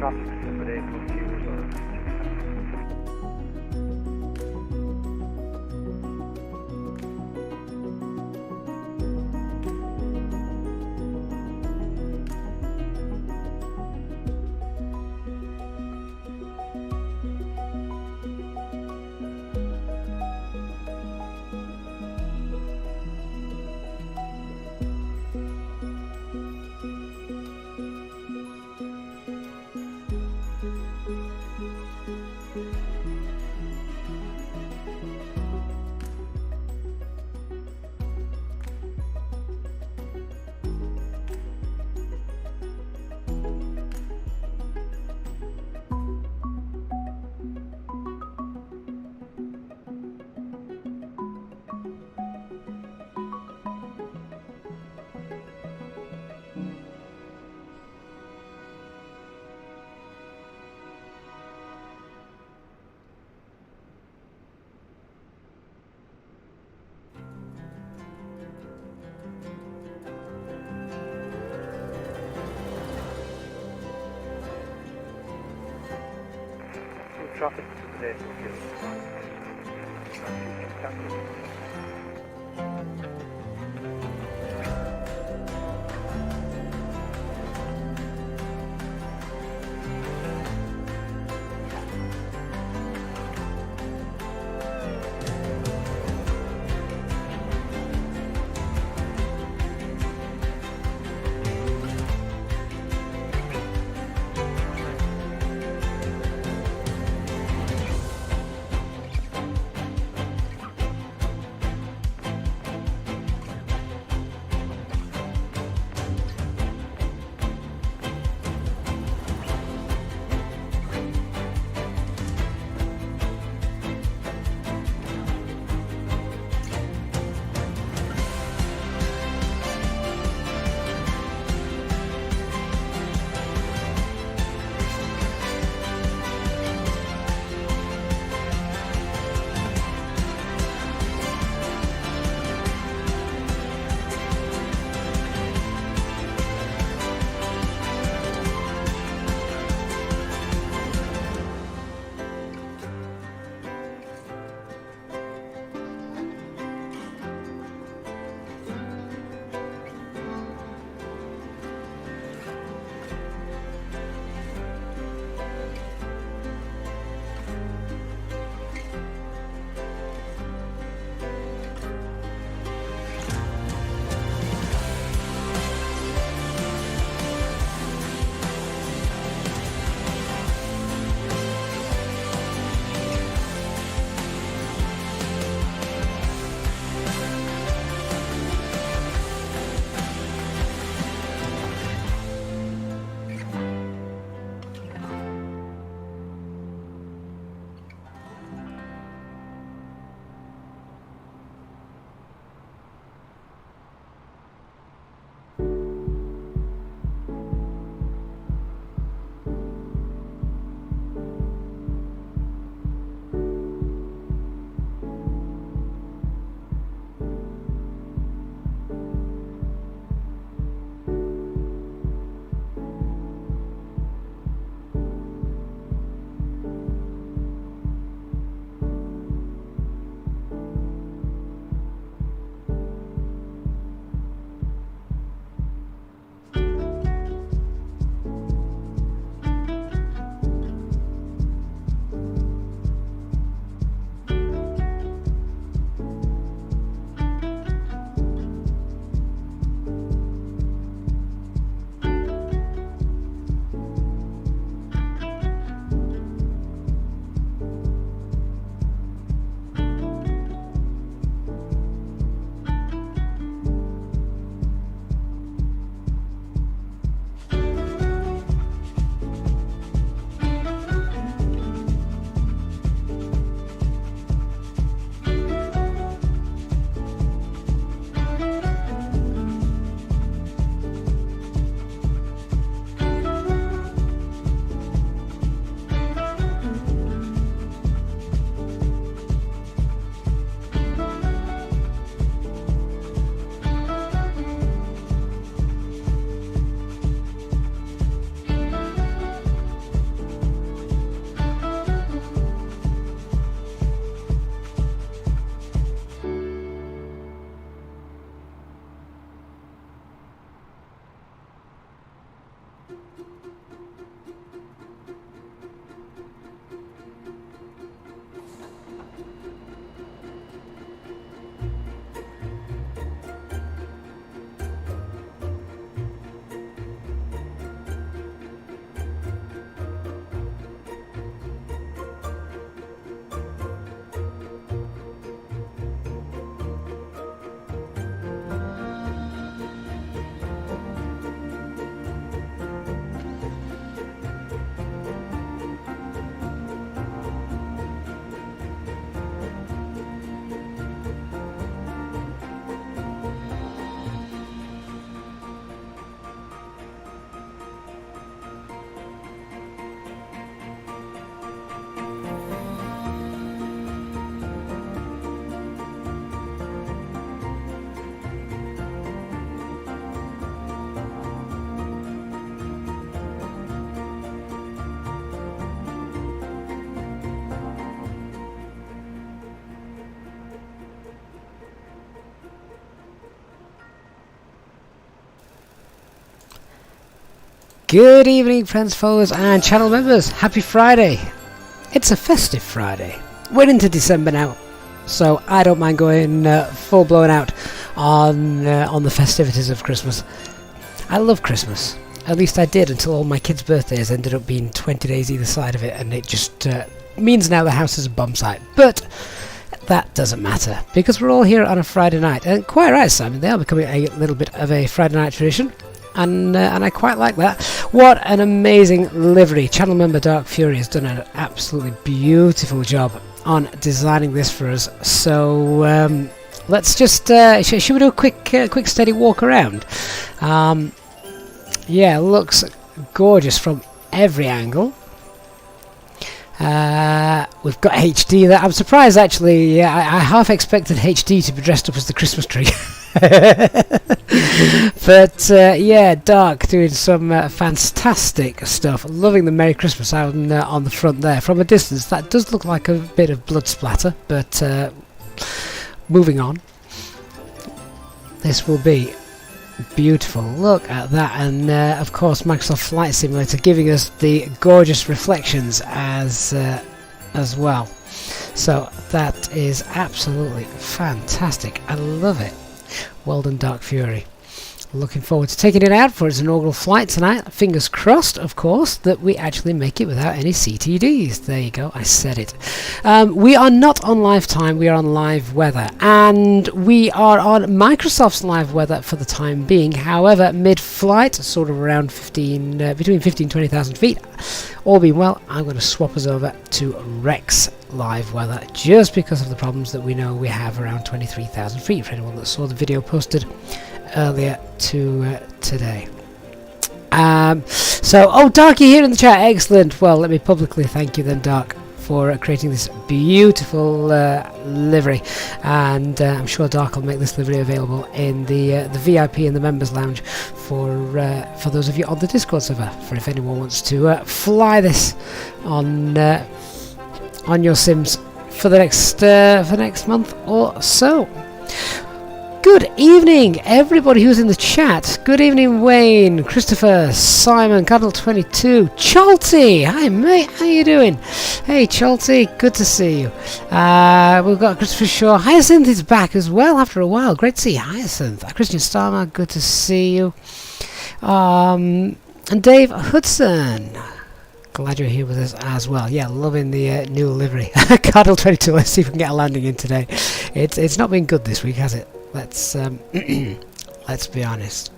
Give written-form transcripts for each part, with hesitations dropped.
traffic separate computers or traffic separate computers. Good evening, friends, followers, and channel members. Happy Friday. It's a festive Friday. We're into December now, so I don't mind going full blown out on the festivities of Christmas. I love Christmas. At least I did until all my kids' birthdays ended up being 20 days either side of it, and it just means now the house is a bomb site. But that doesn't matter, because we're all here on a Friday night. And quite right, Simon, they are becoming a little bit of a Friday night tradition, and I quite like that. What an amazing livery. Channel member Dark Fury has done an absolutely beautiful job on designing this for us. So let's just should we do a quick steady walk around? Yeah, looks gorgeous from every angle. We've got HD there. I'm surprised actually. I half expected HD to be dressed up as the Christmas tree. But yeah, Dark doing some fantastic stuff. Loving the Merry Christmas out on the front there. From a distance, that does look like a bit of blood splatter, but moving on. This will be beautiful. Look at that, and of course Microsoft Flight Simulator giving us the gorgeous reflections as well. So that is absolutely fantastic. I love it. Well done, Dark Fury. Looking forward to taking it out for its inaugural flight tonight. Fingers crossed, of course, that we actually make it without any CTDs. There you go, I said it. We are not on live time, we are on live weather. And we are on Microsoft's live weather for the time being. However, mid-flight, sort of around between 15 and 20,000 feet, all being well, I'm going to swap us over to Rex live weather, just because of the problems that we know we have around 23,000 feet, for anyone that saw the video posted earlier today. So, Dark, you're here in the chat. Excellent. Well, let me publicly thank you then, Dark, for creating this beautiful livery, and I'm sure Dark will make this livery available in the VIP and the members lounge for those of you on the Discord server, for if anyone wants to fly this on your sims for the next month or so. Good evening, everybody who's in the chat. Good evening, Wayne, Christopher, Simon, Cuddle22, Chalty. Hi, mate. How you doing? Hey, Chalty. Good to see you. We've got Christopher Shaw. Hyacinth is back as well after a while. Great to see Hyacinth. Christian Starmer. Good to see you. And Dave Hudson. Glad you're here with us as well. Yeah, loving the new livery. Cuddle22. Let's see if we can get a landing in today. It's not been good this week, has it? Let's be honest.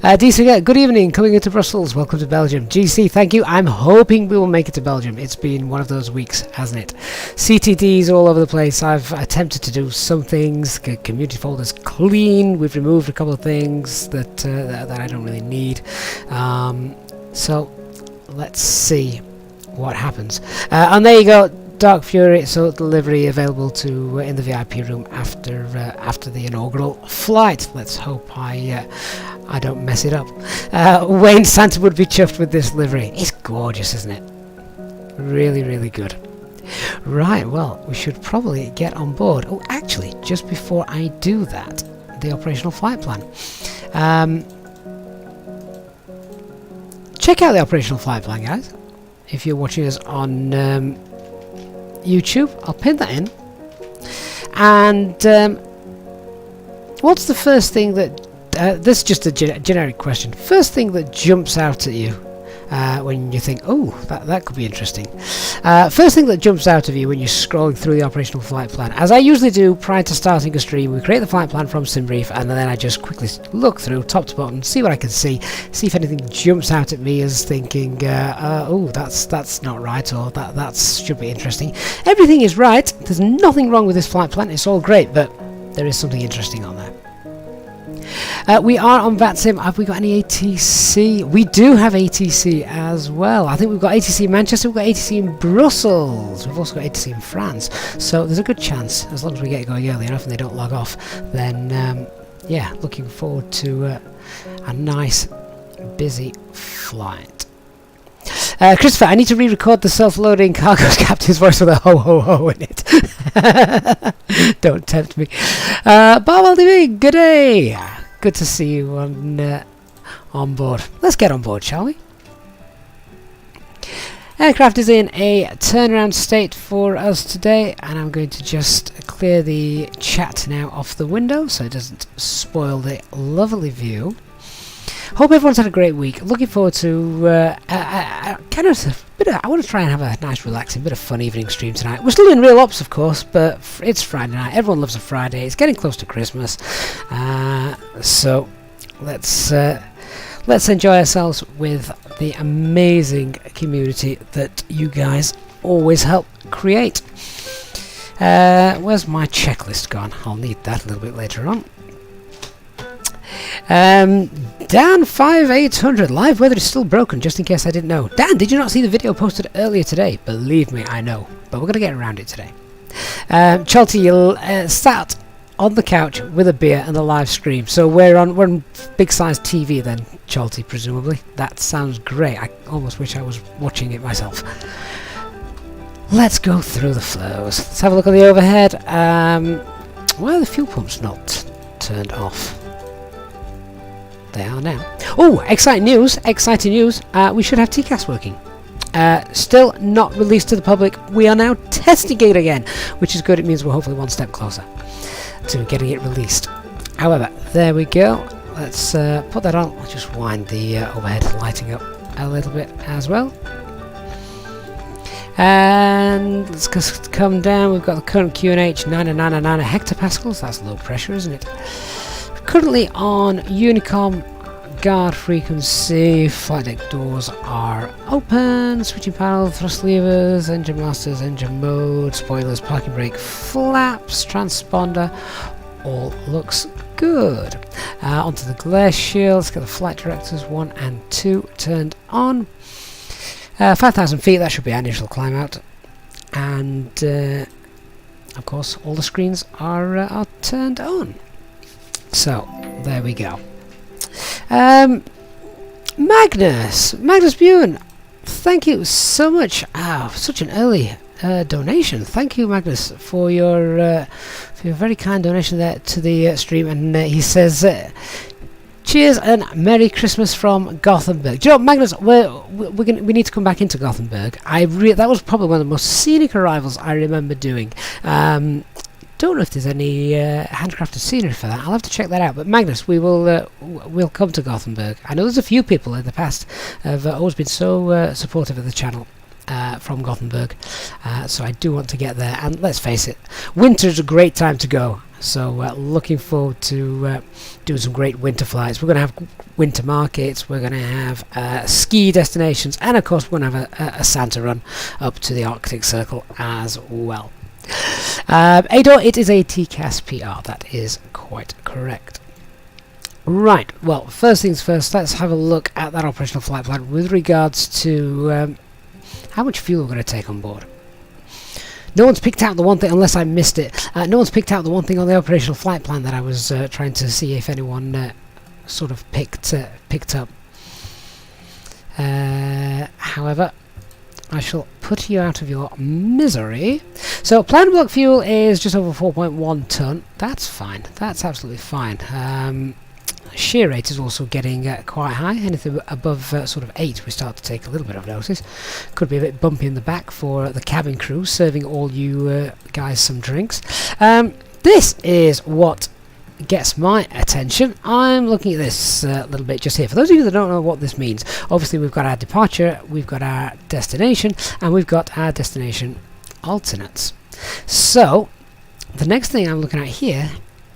DC, good evening, coming into Brussels. Welcome to Belgium. GC, thank you. I'm hoping we will make it to Belgium. It's been one of those weeks, hasn't it? CTDs all over the place. I've attempted to do some things, get community folders clean. We've removed a couple of things that I don't really need. So let's see what happens. And there you go. Dark Fury, so delivery available to in the VIP room after the inaugural flight. Let's hope I don't mess it up. Wayne Santa would be chuffed with this livery. It's gorgeous, isn't it? Really, really good. Right, well, we should probably get on board. Oh, actually, just before I do that, the operational flight plan. Check out the operational flight plan, guys. If you're watching us on YouTube, I'll pin that in. And what's the first thing that this is just a generic question, first thing that jumps out at you when you think, oh, that could be interesting? First thing that jumps out of you when you're scrolling through the operational flight plan, as I usually do prior to starting a stream, we create the flight plan from SimBrief, and then I just quickly look through top to bottom, see what I can see if anything jumps out at me as thinking, oh, that's not right, or that should be interesting. Everything is right. There's nothing wrong with this flight plan. It's all great, but there is something interesting on there. We are on VATSIM. Have we got any ATC? We do have ATC as well. I think we've got ATC in Manchester, we've got ATC in Brussels, we've also got ATC in France. So there's a good chance, as long as we get going early enough and they don't log off, then yeah, looking forward to a nice busy flight. Christopher, I need to re-record the self-loading cargo captain's voice with a ho ho ho in it. Don't tempt me. Barwell TV, good day. Good to see you on board. Let's get on board, shall we? Aircraft is in a turnaround state for us today, and I'm going to just clear the chat now off the window so it doesn't spoil the lovely view. Hope everyone's had a great week. Looking forward to I want to try and have a nice, relaxing, bit of fun evening stream tonight. We're still in real ops, of course, but it's Friday night. Everyone loves a Friday. It's getting close to Christmas, so let's enjoy ourselves with the amazing community that you guys always help create. Where's my checklist gone? I'll need that a little bit later on. Dan 5800, live weather is still broken, just in case I didn't know. Dan, did you not see the video posted earlier today? Believe me, I know, but we're going to get around it today. Chalty sat on the couch with a beer and a live stream, so we're on big size TV then, Chalty, presumably. That sounds great. I almost wish I was watching it myself. Let's go through the flows. Let's have a look at the overhead. Why are the fuel pumps not turned off? They are now. Oh, exciting news! Exciting news! We should have TCAS working. Still not released to the public. We are now testing it again, which is good. It means we're hopefully one step closer to getting it released. However, there we go. Let's put that on. I'll just wind the overhead lighting up a little bit as well. And let's just come down. We've got the current QNH 999 hectopascals. That's low pressure, isn't it? Currently on Unicom, guard frequency, flight deck doors are open, switching panel, thrust levers, engine masters, engine mode, spoilers, parking brake, flaps, transponder, all looks good. Onto the glare shield, let's get the flight directors 1 and 2 turned on. 5,000 feet, that should be our initial climb out. And of course all the screens are turned on. So, there we go. Magnus Buren, thank you so much. Such an early donation. Thank you, Magnus, for your very kind donation there to the stream. And he says, cheers and Merry Christmas from Gothenburg. Do you know, Magnus, we need to come back into Gothenburg. That was probably one of the most scenic arrivals I remember doing. Don't know if there's any handcrafted scenery for that. I'll have to check that out. But Magnus, we'll come to Gothenburg. I know there's a few people in the past have always been so supportive of the channel from Gothenburg. So I do want to get there. And let's face it, winter is a great time to go. So looking forward to doing some great winter flights. We're going to have winter markets. We're going to have ski destinations, and of course we're going to have a Santa run up to the Arctic Circle as well. Ador, it is a TCAS PR. That is quite correct. Right, well, first things first, let's have a look at that operational flight plan with regards to how much fuel we're going to take on board. No one's picked out the one thing, unless I missed it, no one's picked out the one thing on the operational flight plan that I was trying to see if anyone sort of picked up. However, I shall put you out of your misery. So planned block fuel is just over 4.1 tonne. That's fine. That's absolutely fine. Shear rate is also getting quite high. Anything above sort of 8 we start to take a little bit of notice. Could be a bit bumpy in the back for the cabin crew, serving all you guys some drinks. This is what gets my attention. I'm looking at this little bit just here. For those of you that don't know what this means, obviously we've got our departure, we've got our destination, and we've got our destination alternates. So the next thing I'm looking at here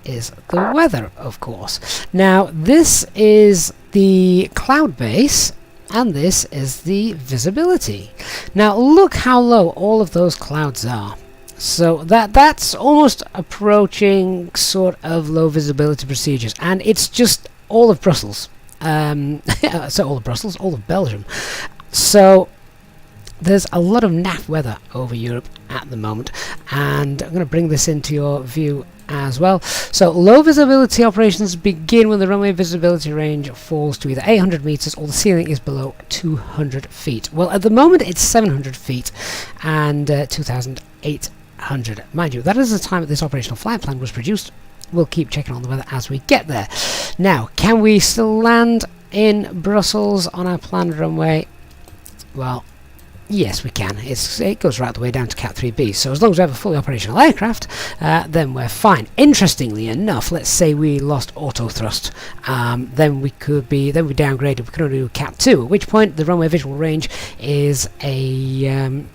is the weather, of course. Now this is the cloud base and this is the visibility. Now look how low all of those clouds are. So that's almost approaching sort of low visibility procedures, and it's just all of Brussels. So all of Brussels, all of Belgium. So there's a lot of naff weather over Europe at the moment, and I'm going to bring this into your view as well. So low visibility operations begin when the runway visibility range falls to either 800 meters or the ceiling is below 200 feet. Well, at the moment it's 700 feet and 2,800. Mind you, that is the time that this operational flight plan was produced. We'll keep checking on the weather as we get there. Now, can we still land in Brussels on our planned runway? Well, Yes, we can. It goes right the way down to Cat 3B. So as long as we have a fully operational aircraft, then we're fine. Interestingly enough, let's say we lost auto thrust, then we downgraded. We could only do Cat 2. At which point the runway visual range is a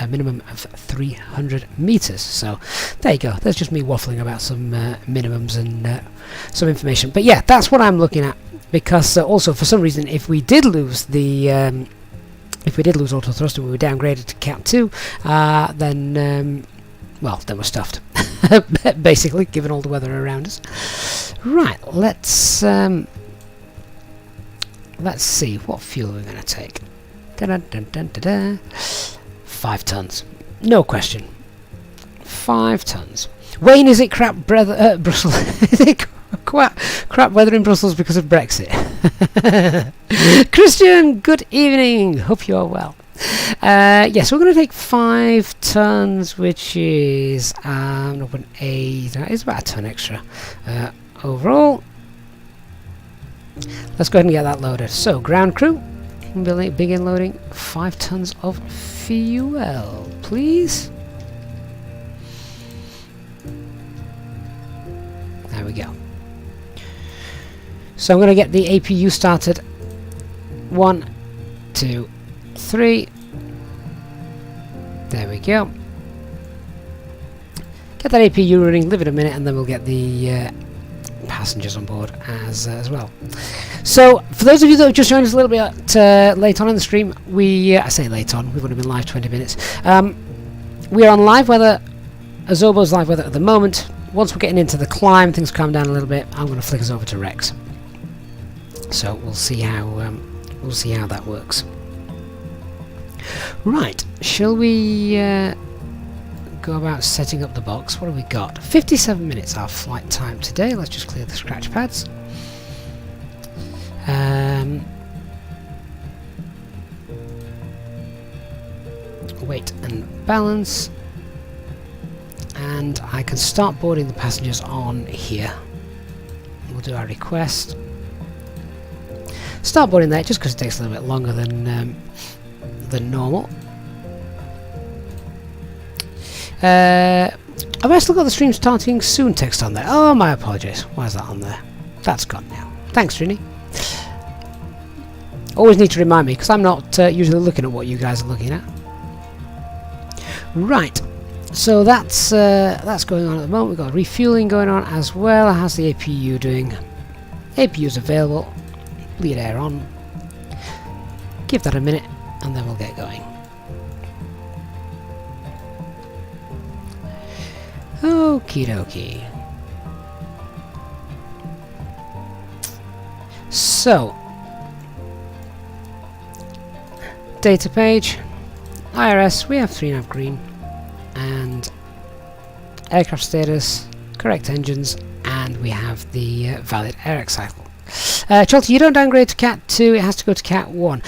minimum of 300 meters. So there you go. There's just me waffling about some minimums and some information. But yeah, that's what I'm looking at. Because also for some reason, if we did lose the auto thrust and we were downgraded to Cat 2, then we're stuffed. Basically, given all the weather around us. Right, let's see what fuel we're going to take. Dun, dun, dun, dun, dun. 5 tons, no question. 5 tons. Wayne, is it crap Brussels? Is it crap weather in Brussels because of Brexit? Christian, good evening. Hope you are well. Yes, we're going to take 5 tons, which is 0.8. That is about a ton extra overall. Let's go ahead and get that loaded. So, ground crew, begin loading 5 tons of fuel, please. There we go. So I'm going to get the APU started. 1, 2, 3. There we go. Get that APU running, leave it a minute, and then we'll get the passengers on board as well. So, for those of you that have just joined us a little bit late on in the stream, I say late on, we've only been live 20 minutes. We are on live weather, Azobo's live weather at the moment. Once we're getting into the climb, things calm down a little bit, I'm going to flick us over to Rex. So we'll see how that works. Right, shall we go about setting up the box? What have we got? 57 minutes our flight time today. Let's just clear the scratch pads. Weight and balance. And I can start boarding the passengers on here. We'll do our request. Start boarding there just because it takes a little bit longer than normal. Have I still got the stream starting soon text on there? Oh, my apologies. Why is that on there? That's gone now. Thanks, Trini. Always need to remind me because I'm not usually looking at what you guys are looking at. Right. So that's going on at the moment. We've got refueling going on as well. How's the APU doing? APU's available. Bleed air on. Give that a minute and then we'll get going. Okie dokie. So, data page, IRS, we have 3.5 green, and aircraft status, correct engines, and we have the valid air cycle. Chalty, you don't downgrade to Cat 2, it has to go to Cat 1.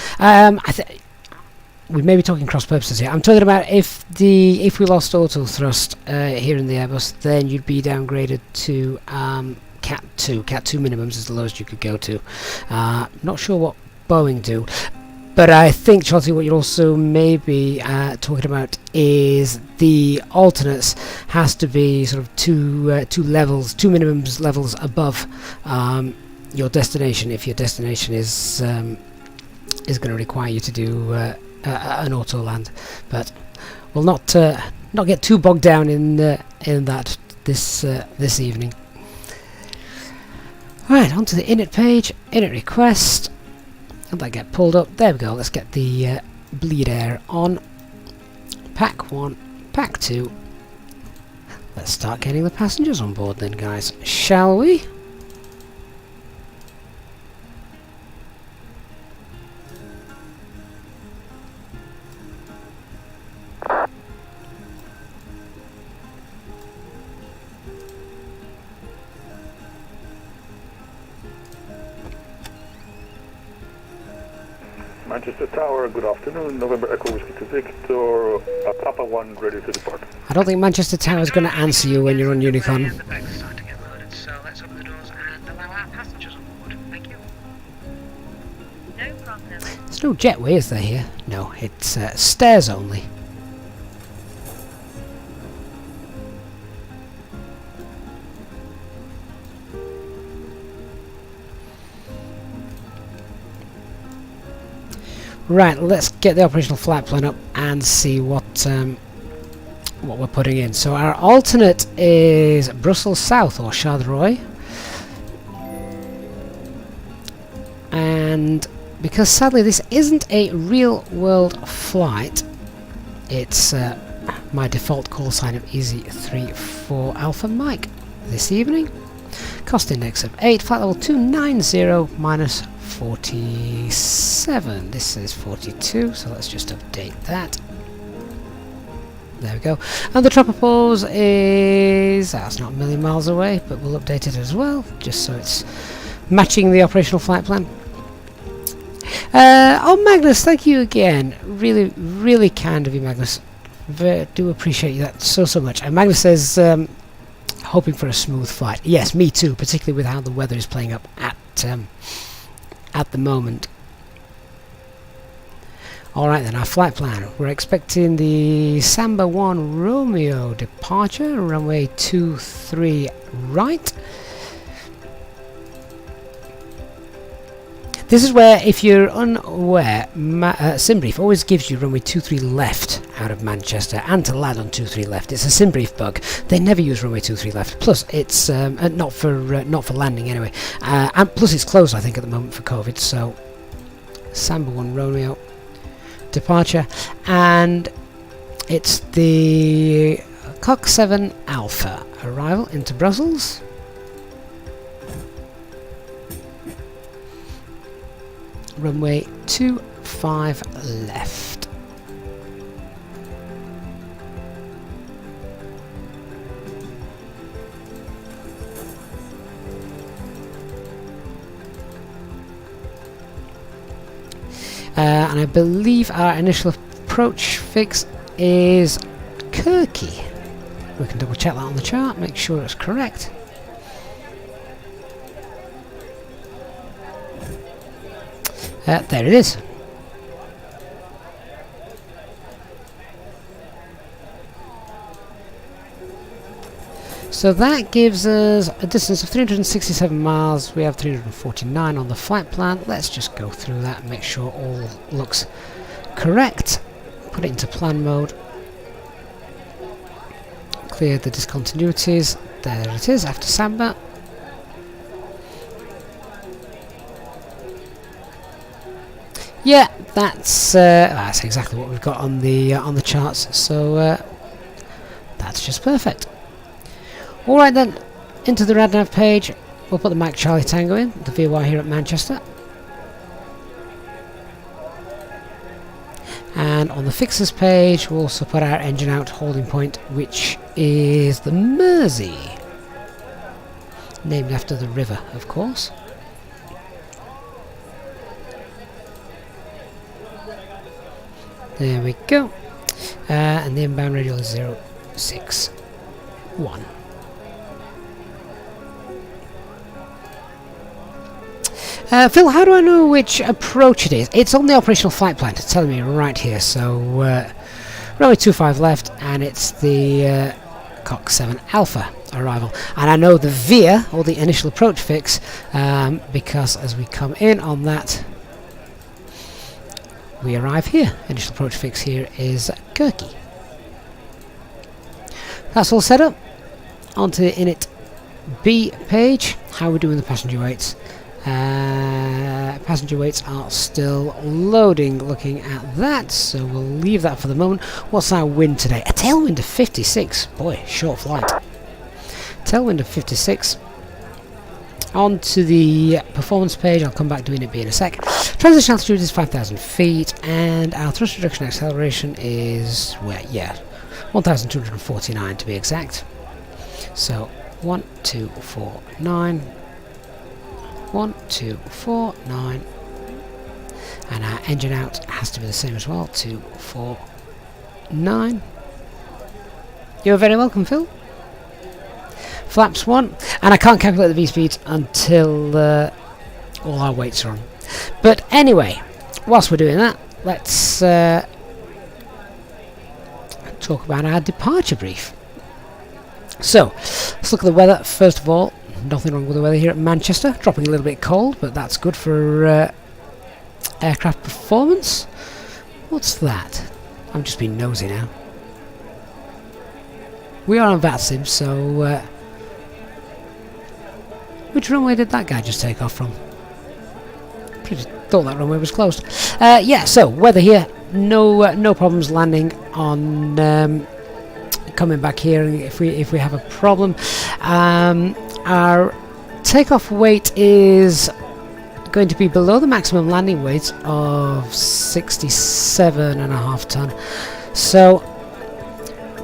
We may be talking cross purposes here. I'm talking about if we lost auto thrust here in the Airbus, then you'd be downgraded to Cat 2. Cat 2 minimums is the lowest you could go to. Not sure what Boeing do, but I think, Chalty, what you're also maybe talking about is the alternates has to be sort of two minimums levels above your destination, if your destination is going to require you to do an auto land. But we'll not get too bogged down in that this evening. Right, onto the init page, init request. Let that get pulled up. There we go. Let's get the bleed air on. Pack 1, Pack 2. Let's start getting the passengers on board then, guys. Shall we? Manchester Tower, good afternoon. November Echo Whiskey to Victor, Papa 1 ready to depart. I don't think Manchester Tower is going to answer you when you're on Unicorn. The bags are starting to get loaded, so let's open the doors and allow our passengers on board. Thank you. No problem. Let's There's no jetway, is there here? No, it's stairs only. Right, let's get the operational flight plan up and see what we're putting in. So our alternate is Brussels South or Charleroi, and because sadly this isn't a real world flight, it's my default call sign of EZ34 Alpha Mike this evening. Cost index of 8, flight level 290 minus 47. This is 42, so let's just update that. There we go. And the tropopause is... that's not a million miles away, but we'll update it as well, just so it's matching the operational flight plan. Oh, Magnus, thank you again. Really, really kind of you, Magnus. Do appreciate that so much. And Magnus says, hoping for a smooth flight. Yes, me too, particularly with how the weather is playing up at the moment. Alright then, our flight plan. We're expecting the Samba 1 Romeo departure, runway 23 right. This is where, if you're unaware, SimBrief always gives you runway 23 left out of Manchester and to land on 23 left. It's a SimBrief bug. They never use runway 23 left. Plus, it's not for landing anyway. And plus, it's closed, I think, at the moment for COVID. So, Samba 1 Romeo departure, and it's the Cock 7 Alpha arrival into Brussels. Runway 25 left. And I believe our initial approach fix is Kirky. We can double check that on the chart, make sure it's correct. There it is. So that gives us a distance of 367 miles. We have 349 on the flight plan. Let's just go through that and make sure all looks correct. Put it into plan mode. Clear the discontinuities. There it is after Samba. Yeah, that's exactly what we've got on the charts. So that's just perfect. All right then, into the RadNav page. We'll put the Mike Charlie Tango in, the VY here at Manchester. And on the fixes page, we'll also put our engine out holding point, which is the Mersey, named after the river, of course. There we go. And the inbound radial is 061. Phil, how do I know which approach it is? It's on the operational flight plan, it's telling me right here. So, runway 25 left, and it's the Cock 7 Alpha arrival. And I know the VIA, or the initial approach fix, because as we come in on that, we arrive here. Initial approach fix here is Kirky. That's all set up. Onto the Init B page. How are we doing the passenger weights? Passenger weights are still loading, looking at that, so we'll leave that for the moment. What's our wind today? A tailwind of 56. Boy, short flight. Tailwind of 56. On to the performance page. I'll come back to Init B in a sec. Transition altitude is 5,000 feet, and our thrust reduction acceleration is, well, yeah, 1,249 to be exact. So 1249. 1249, and our engine out has to be the same as well. 249. You're very welcome, Phil. Flaps 1, and I can't calculate the V speeds until all our weights are on. But anyway, whilst we're doing that, let's talk about our departure brief. So, let's look at the weather first of all. Nothing wrong with the weather here at Manchester. Dropping a little bit cold, but that's good for aircraft performance. What's that? I'm just being nosy now. We are on VATSIM, so which runway did that guy just take off from? Thought that runway was closed. Yeah, so weather here, no problems landing on coming back here if we have a problem. Our takeoff weight is going to be below the maximum landing weight of 67.5 ton, so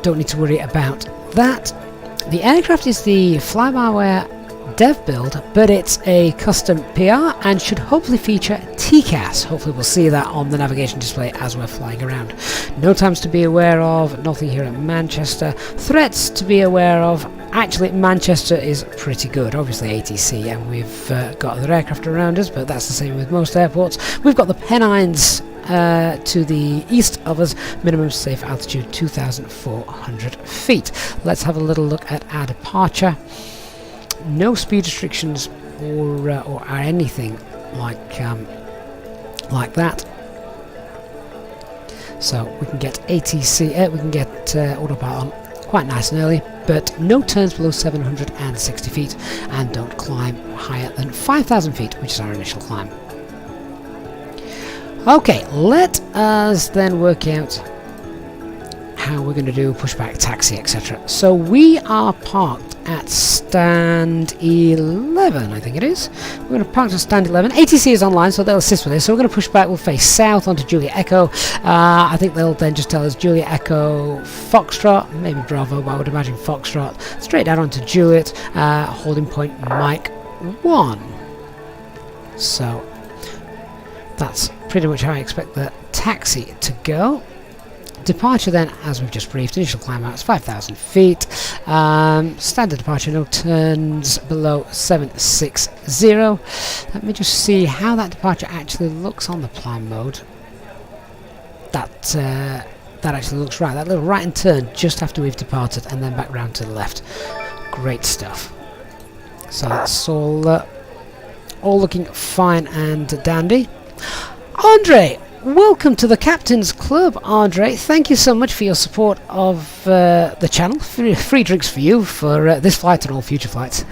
don't need to worry about that. The aircraft is the fly-by-wire dev build, but it's a custom PR and should hopefully feature TCAS. Hopefully we'll see that on the navigation display as we're flying around. No times to be aware of, nothing here at Manchester. Threats to be aware of. Actually, Manchester is pretty good. Obviously ATC, and we've got other aircraft around us, but that's the same with most airports. We've got the Pennines to the east of us, minimum safe altitude 2,400 feet. Let's have a little look at our departure. No speed restrictions or anything like that. So we can get ATC, we can get autopilot on quite nice and early, but no turns below 760 feet, and don't climb higher than 5,000 feet, which is our initial climb. Okay, let us then work out how we're going to do pushback, taxi, etc. So we are parked at stand 11, I think it is. We're going to park at stand 11. ATC is online, so they'll assist with this. So we're going to push back. We'll face south onto Juliet Echo. I think they'll then just tell us Juliet Echo Foxtrot, maybe Bravo, but I would imagine Foxtrot. Straight down onto Juliet, holding point Mike 1. So that's pretty much how I expect the taxi to go. Departure then, as we've just briefed, initial climb out is 5,000 feet. Standard departure, no turns below 760. Let me just see how that departure actually looks on the plan mode. That actually looks right. That little right and turn just after we've departed, and then back round to the left. Great stuff. So that's all looking fine and dandy. Andre, welcome to the Captain's Club, Andre. Thank you so much for your support of the channel. Free drinks for you for this flight and all future flights.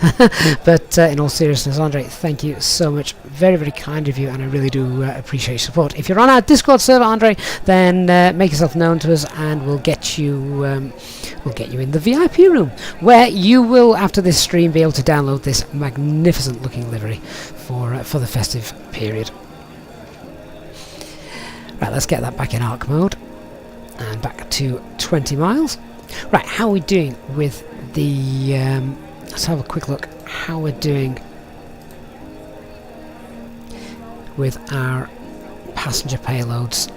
But in all seriousness, Andre, thank you so much. Very, very kind of you, and I really do appreciate your support. If you're on our Discord server, Andre, then make yourself known to us, and we'll get you in the VIP room, where you will, after this stream, be able to download this magnificent looking livery for the festive period. Right, let's get that back in arc mode and back to 20 miles. Right, how are we doing with the let's have a quick look how we're doing with our passenger payloads,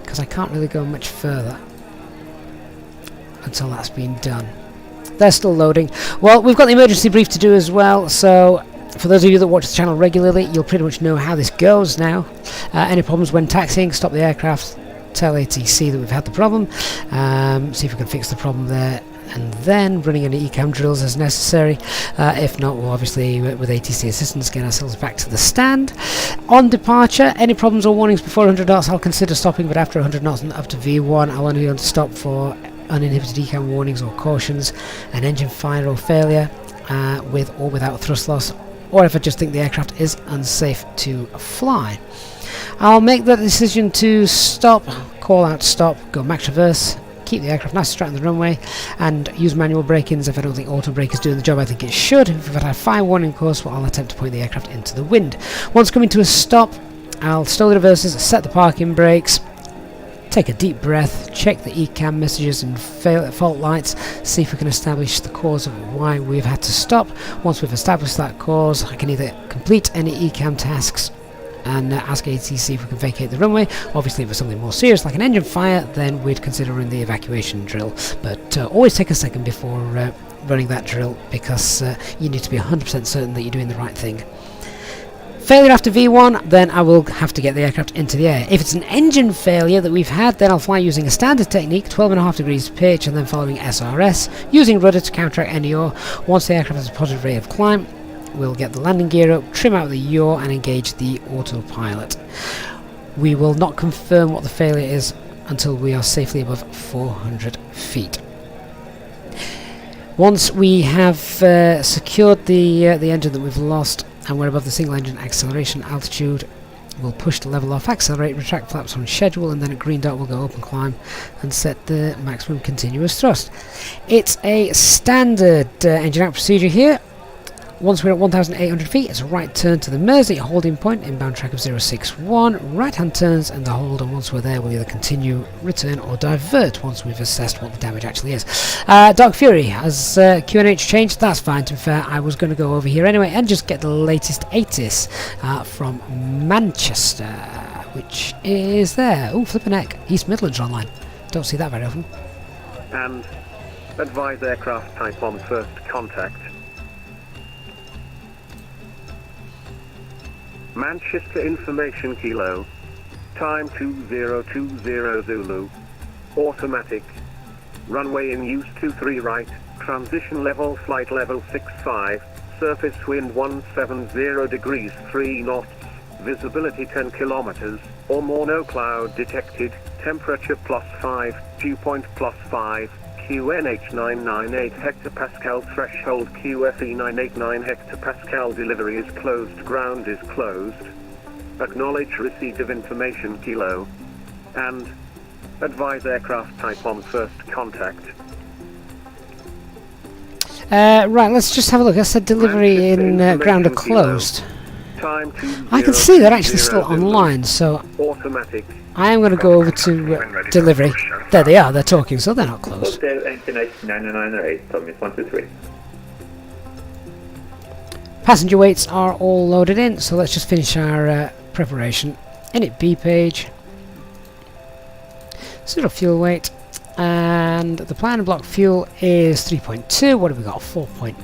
because I can't really go much further until that's been done. They're still loading. Well, we've got the emergency brief to do as well, so for those of you that watch the channel regularly, you'll pretty much know how this goes now. Any problems when taxiing, stop the aircraft, tell ATC that we've had the problem, see if we can fix the problem there, and then running any ECAM drills as necessary. If not, we'll obviously, with ATC assistance, get ourselves back to the stand. On departure, any problems or warnings before 100 knots, I'll consider stopping, but after 100 knots and up to V1, I'll only be able to stop for uninhibited ECAM warnings or cautions, an engine fire or failure, with or without thrust loss, or if I just think the aircraft is unsafe to fly. I'll make the decision to stop, call out stop, go max reverse, keep the aircraft nice and straight on the runway, and use manual brake-ins if I don't think auto brake is doing the job I think it should. If I've had a fire warning course, well, I'll attempt to point the aircraft into the wind. Once coming to a stop, I'll stow the reverses, set the parking brakes, take a deep breath, check the ECAM messages and fault lights, see if we can establish the cause of why we've had to stop. Once we've established that cause, I can either complete any ECAM tasks and ask ATC if we can vacate the runway. Obviously, if it's something more serious like an engine fire, then we'd consider running the evacuation drill. But always take a second before running that drill, because you need to be 100% certain that you're doing the right thing. Failure after V1, then I will have to get the aircraft into the air. If it's an engine failure that we've had, then I'll fly using a standard technique, 12.5 degrees pitch, and then following SRS, using rudder to counteract any yaw. Once the aircraft has a positive rate of climb, we'll get the landing gear up, trim out the yaw, and engage the autopilot. We will not confirm what the failure is until we are safely above 400 feet. Once we have secured the engine that we've lost and we're above the single engine acceleration altitude, we'll push the level off, accelerate, retract flaps on schedule, and then a green dot will go up and climb and set the maximum continuous thrust. It's a standard engine out procedure here. Once we're at 1,800 feet, it's a right turn to the Mersey holding point, inbound track of 061, right hand turns and the hold, and once we're there we'll either continue, return or divert once we've assessed what the damage actually is. Dark Fury, has QNH changed? That's fine, to be fair. I was going to go over here anyway and just get the latest ATIS from Manchester, which is there. Oh, flippin' heck, East Midlands online. Don't see that very often. And advise aircraft type on first contact. Manchester Information Kilo, time 2020 Zulu, automatic, runway in use 23 right, transition level flight level 65, surface wind 170 degrees 3 knots, visibility 10 kilometers, or more, no cloud detected, temperature +5, dew point +5, QNH 998 hectopascal, threshold QFE 989 hectopascal, delivery is closed, ground is closed, acknowledge receipt of information Kilo, and advise aircraft type on first contact. Right, let's just have a look. I said delivery in ground are closed. Time I can see they're actually still online, so automatic. I am going to go over to delivery. There they are, they're talking, so they're not closed. Engine 998, Thomas 123. Passenger weights are all loaded in, so let's just finish our preparation. Init B page. Zero fuel weight. And the plan and block fuel is 3.2. What have we got? 4.9.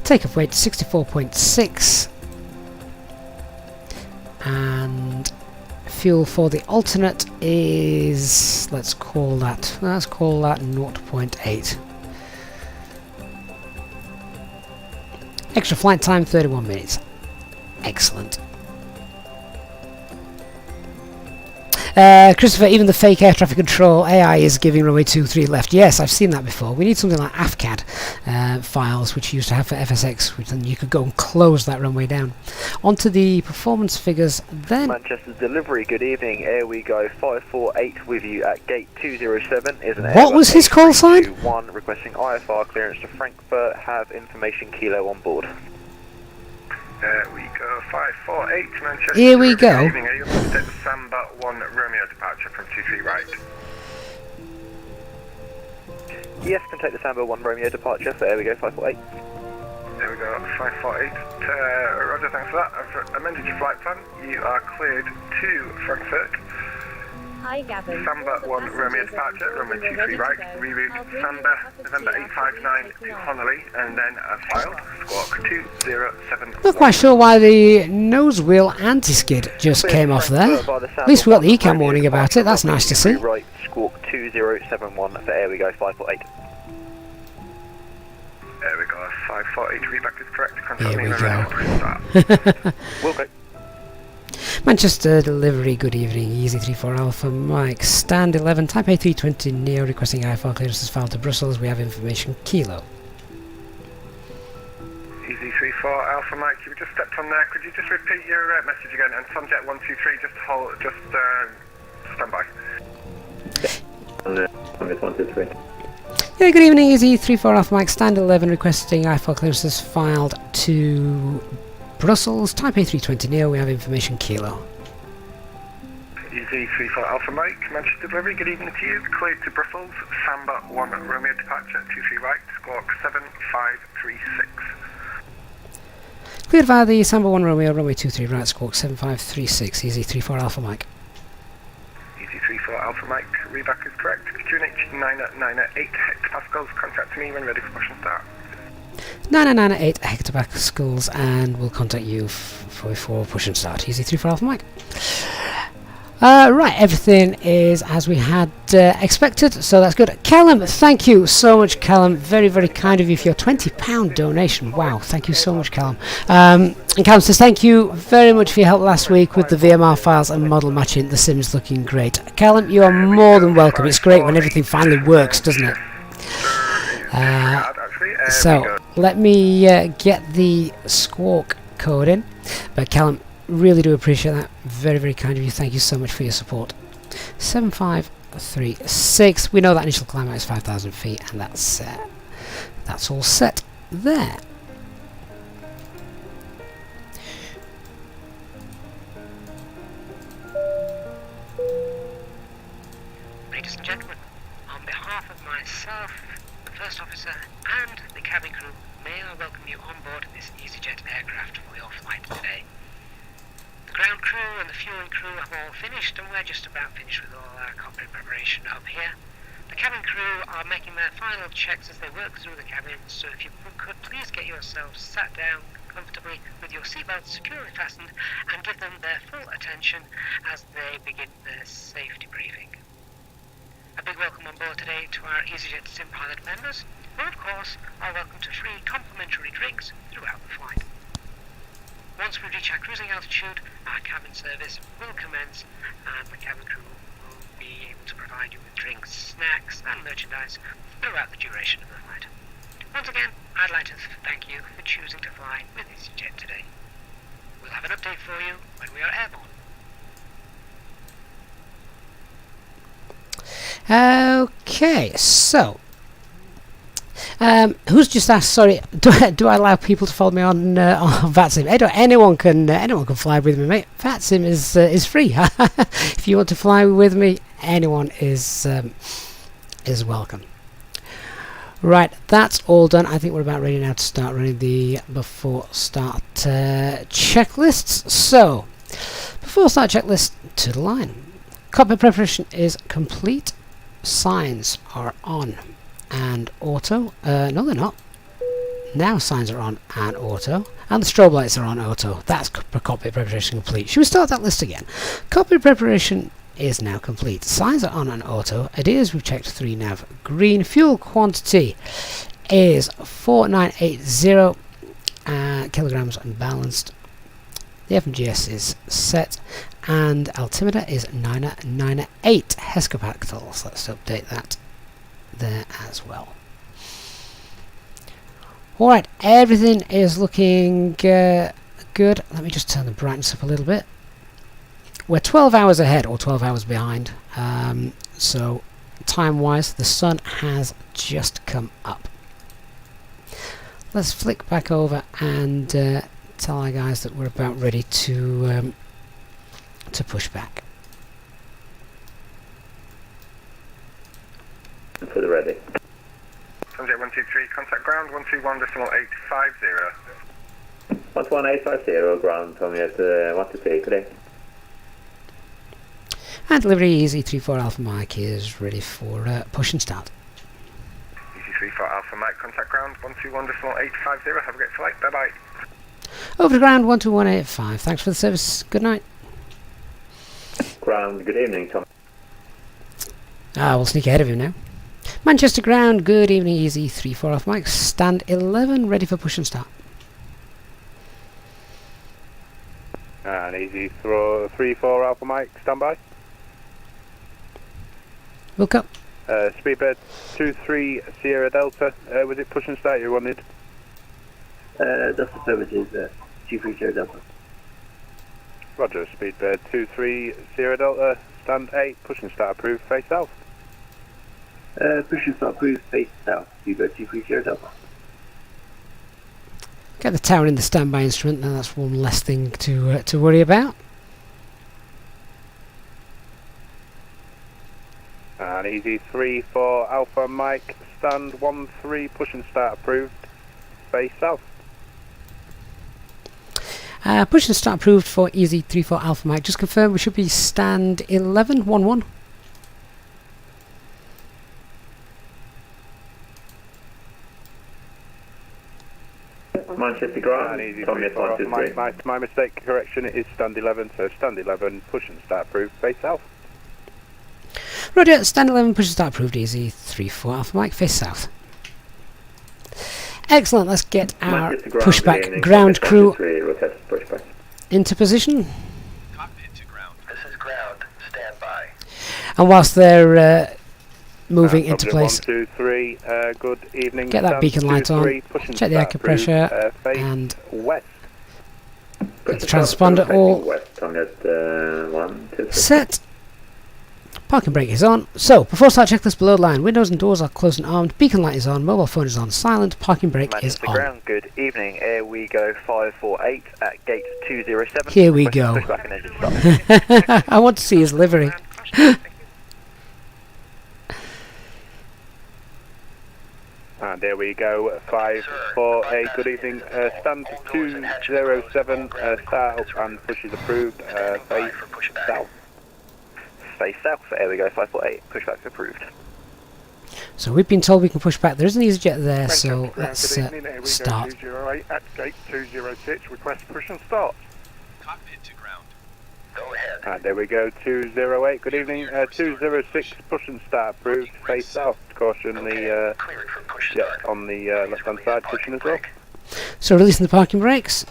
Takeoff weight 64.6. And fuel for the alternate is, let's call that 0.8. Extra flight time 31 minutes. Excellent. Christopher, even the fake air traffic control AI is giving runway 23 left. Yes, I've seen that before. We need something like AFCAD files, which you used to have for FSX, which then you could go and close that runway down. Onto the performance figures then. Manchester delivery, good evening. Here we go, 548 with you at gate 207. Is an What was his call sign? A321 requesting IFR clearance to Frankfurt, have information Kilo on board. There we go, 548 Manchester. Here we go. Good evening, are you able to take the Samba 1 Romeo departure from 23 right? Yes, can take the Samba 1 Romeo departure, so there we go, 548. There we go, 548. Roger, thanks for that. I've amended your flight plan. You are cleared to Frankfurt. Hi, Gavin. Samba 1 Romeo departure, runway 23 right, reroute Samba November 859 to Honolulu, and then filed, squawk 207. Not quite sure why the nose wheel anti-skid just came off there. At least we got the ECAM warning about it, that's nice to see. Right, squawk 2071 for here we go, 548. There we go, 548, readback is correct. Here we go. We'll go. Manchester delivery, good evening. Easy 34 Alpha Mike, stand 11, type A320 Neo requesting IFR clearance is filed to Brussels. We have information Kilo. Easy 34 Alpha Mike, you just stepped on there. Could you just repeat your message again? And Sunjet 123, just hold, stand by. Thomas 123. Yeah, good evening. Easy 34 Alpha Mike, stand 11 requesting IFR clearance is filed to Brussels, type A320 Neo, we have information Kilo. Easy 34 Alpha Mike, Manchester delivery, good evening to you. Cleared to Brussels, Samba 1 Romeo departure, 23 right, squawk 7536. Cleared via the Samba 1 Romeo, runway 23 right, squawk 7536, easy 34 Alpha Mike. Easy 34 Alpha Mike, readback is correct. QNH 998 hectopascals, contact me when ready for push and start. 9998 hectopascals, and we'll contact you for push and start. Easy 3 for Alpha Mike. Right, everything is as we had expected, so that's good. Callum, thank you so much, Callum. Very, very kind of you for your £20 donation. Wow, thank you so much, Callum. And Callum says thank you very much for your help last week with the VMR files and model matching. The sim's looking great. Callum, you are more than welcome. It's great when everything finally works, doesn't it? So let me get the squawk code in. But Callum, really do appreciate that. Very, very kind of you. Thank you so much for your support. 7536. We know that initial climb out is 5,000 feet, and that's all set there. Ladies and gentlemen, on behalf of myself, the first officer, and the cabin crew, may I welcome you on board this EasyJet aircraft for your flight today. The ground crew and the fueling crew have all finished, and we're just about finished with all our cockpit preparation up here. The cabin crew are making their final checks as they work through the cabin, so if you could please get yourselves sat down comfortably with your seatbelts securely fastened and give them their full attention as they begin their safety briefing. A big welcome on board today to our EasyJet Sim Pilot members, who of course are welcome to free complimentary drinks throughout the flight. Once we reach our cruising altitude, our cabin service will commence, and the cabin crew will be able to provide you with drinks, snacks and merchandise throughout the duration of the flight. Once again, I'd like to thank you for choosing to fly with EasyJet today. We'll have an update for you when we are airborne. Okay, so who's just asked? Sorry, do I allow people to follow me on VATSIM? Anyone can fly with me, mate. VATSIM is free. If you want to fly with me, anyone is welcome. Right, that's all done. I think we're about ready now to start running the before start checklists. So, before start checklist to the line. Cockpit preparation is complete. Signs are on and auto. No, they're not. Now signs are on and auto. And the strobe lights are on auto. That's cockpit preparation complete. Should we start that list again? Cockpit preparation is now complete. Signs are on and auto. Ideas, we've checked 3 nav green. Fuel quantity is 4980 kilograms unbalanced. The FMGS is set. And altimeter is 998 hectopascals. Let's update that there as well. Alright, everything is looking good. Let me just turn the brightness up a little bit. We're 12 hours ahead, or 12 hours behind. So, time-wise, the sun has just come up. Let's flick back over and tell our guys that we're about ready to push back. For the ready. Sunjet 123, contact ground 121.850. 11850, ground, Tommy at 123 today. And delivery easy 34 Alpha Mike is ready for push and start. Easy 34 Alpha Mike, contact ground 121.850. Have a great flight. Bye bye. Over to ground 12185. Thanks for the service. Good night. Ground, good evening, Tom. We'll sneak ahead of him now. Manchester ground, good evening, easy 34 Alpha Mike. Stand 11, ready for push and start. And easy 34 Alpha Mike, stand by. Look up. Speedbird 23 Sierra Delta, was it push and start you wanted? That's the services, 23 Sierra Delta. Roger, Speedbird 23 Sierra Delta, stand 8, push and start approved, face south. Push and start approved, face south, Speedbird 23 Sierra Delta. Get the tower in the standby instrument, now that's one less thing to worry about. And easy 34 Alpha Mike, stand 13, push and start approved, face south. Push and start approved for easy 34 Alpha Mike. Just confirm we should be stand 11, 11. Manchester Ground, And easy Tommy 3 4 Alpha 123. Mike, my mistake, correction, it is stand 11, so stand 11, push and start approved, face south. Roger, stand 11, push and start approved, easy 3-4 Alpha Mike, face south. Excellent, let's get our Manchester Ground, pushback good evening, ground Tommy crew 123, rotate to pushback. into position. Cockpit to ground. This is ground. Stand by. And whilst they're moving into place, 1, 2, 3, good evening. get that stand beacon 2, light on, 3, push and check the start anchor approved, pressure, face and west. get the transponder all West, Tommy at 1, 2, 3. set. Parking brake is on. So, before start checklist below the line, windows and doors are closed and armed, beacon light is on, mobile phone is on silent, parking brake is Manchester on. ground, good evening. Air we go 548 at gate 207. Here we Request go. pushback and engine stop. I want to see his livery. And there we go, 548, good evening. Stand 207, start up and push is approved, face south. Face south, there we go 548, pushback approved. So we've been told we can push back. There is an EasyJet there, so Manchester ground, let's good evening. Air we go start. 208 at gate 206. Request push and start. Cockpit to ground. Go ahead. And there we go, 208, good evening. 206, push and start approved, face south. Caution the Cleared for push jet start. on the left hand side, pushing as well. So releasing the parking brakes.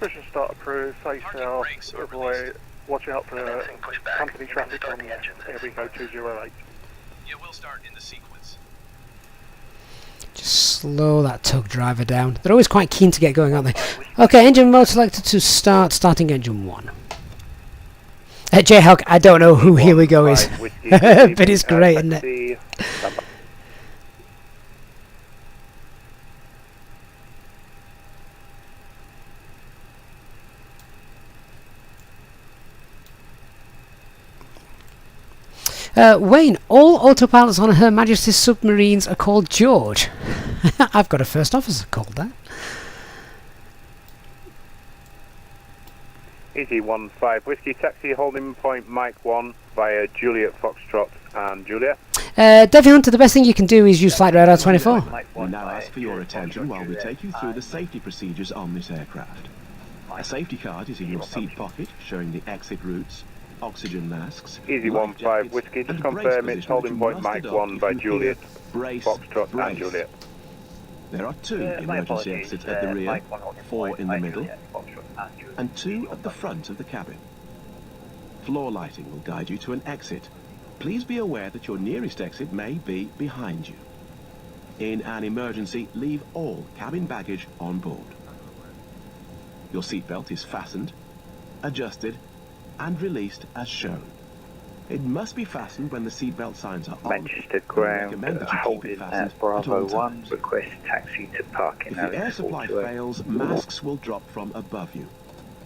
Push and start approved. Face Parking south. brakes are Avoid. Watch out for Commencing pushback. Company traffic on Air we go 208. You will start in the sequence. Just slow that tug driver down. They're always quite keen to get going, aren't they? Okay, engine mode selected to start. Starting engine 1. J-Hulk, I don't know who Here We Go is. But it's great, isn't it? Wayne, all autopilots on Her Majesty's submarines are called George. I've got a first officer called that. Easy 15 whiskey taxi holding point Mike 1 via Juliet Foxtrot and Juliet. Devi Hunter, the best thing you can do is use Flight Radar 24. We now ask for your attention while we take you through the safety procedures on this aircraft. A safety card is in your seat pocket showing the exit routes, oxygen masks, Easy life 15 jackets, whiskey, and just a brace confirm it's position holding that you point must Mike adopt 1 by if you Juliet, hear brace, Foxtrot brace. and Juliet. There are 2 emergency exits at the rear, 4 in the middle, and 2 at the front of the cabin. Floor lighting will guide you to an exit. Please be aware that your nearest exit may be behind you. In an emergency, leave all cabin baggage on board. Your seatbelt is fastened, adjusted, and released as shown. It must be fastened when the seatbelt signs are on. Manchester We ground, recommend that you keep it holding fastened at Bravo at all 1, times. request taxi to parking If the air Alex supply 428. fails, masks will drop from above you.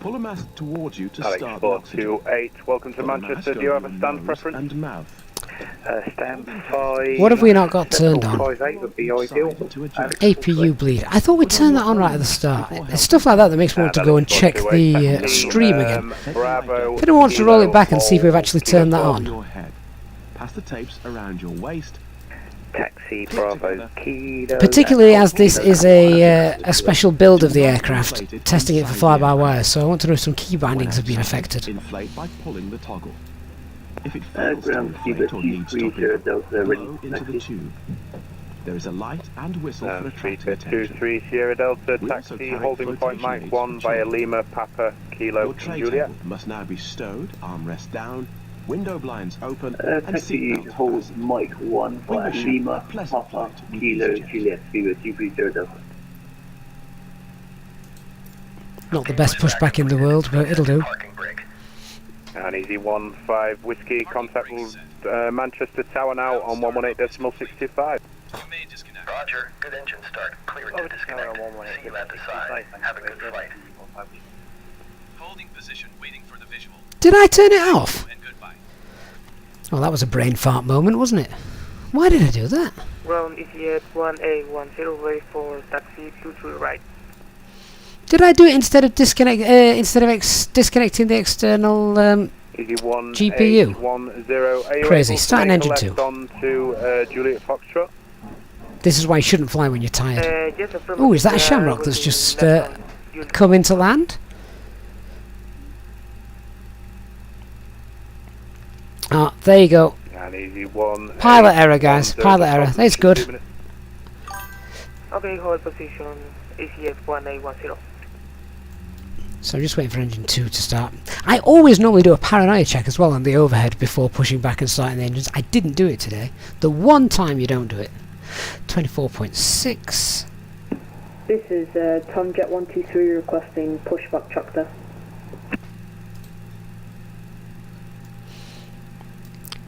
Pull a mask towards you to Alex start the oxygen. 428, welcome to Pull a Manchester, mask do you over have a your stand nose preference? and mouth. Stand 5. What have we not got turned on? 58 would be ideal. Side to adjust. APU bleed. I thought we'd turn that on right at the start. It's stuff like that that makes me want to go and check the stream again. Bravo, If anyone wants to roll it back and see if we've actually turned that on. Your head. Pass the tapes around your waist. Taxi Bravo Kilo. Particularly as this is a special build of the aircraft, testing it for fly-by-wire, so I want to know if some key bindings have been affected. Inflate by pulling the toggle. If it fails to Ground inflate or needs stopping, 230 Delta ready blow to into the taxi. tube. There is a light and whistle for attracting 23 Sierra Delta, We also taxi carry holding point flotation Mike aids 1 for via children. Lima, Papa, Kilo, Your tray Juliet. table must now be stowed, armrest down, window blinds open, and Taxi seatbelt hold fastened. Mike 1 We via wish you Lima, a pleasant Papa, flight with Kilo, EasyJet. Juliet, Viva 230 Delta. Not the best pushback in the world, but it'll do. Parking brake. And easy 15 whiskey, contact Manchester Tower now on 118.625. You may disconnect. Roger. Good engine start. Clear to disconnect. See you at the side. Have a good flight. Holding position, waiting for the visual. Did I turn it off? And goodbye. Oh, that was a brain fart moment, wasn't it? Why did I do that? Ground EasyJet 1A10 ready for taxi 23 right. Did I do it instead of disconnecting the external Easy 1 GPU? 10. Are you Crazy. able to Start an make a engine left 2. on to Juliet Foxtrot? This is why you shouldn't fly when you're tired. Yes, Oh, is that a Shamrock that's just come into land? Ah, there you go. And easy one. Pilot error, guys. Pilot error. That's good. Okay, hold position ACS 1810. So I'm just waiting for engine 2 to start. I always normally do a paranoia check as well on the overhead before pushing back and starting the engines. I didn't do it today. The one time you don't do it. 24.6. This is Tomjet 123 requesting pushback chapter.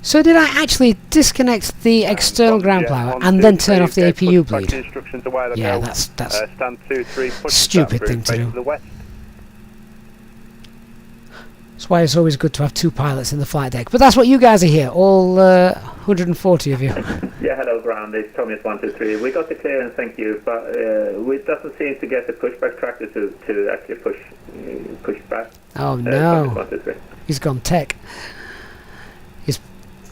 So did I actually disconnect the external ground power and then turn off the APU bleed? Yeah, that's stand 2, 3, push stupid thing to do. That's why it's always good to have 2 pilots in the flight deck. But that's what you guys are here, all 140 of you. Yeah, hello ground, it's Thomas 123. We got the clearance, thank you, but we doesn't seem to get the pushback tractor to actually push back. Oh no, he's gone tech. His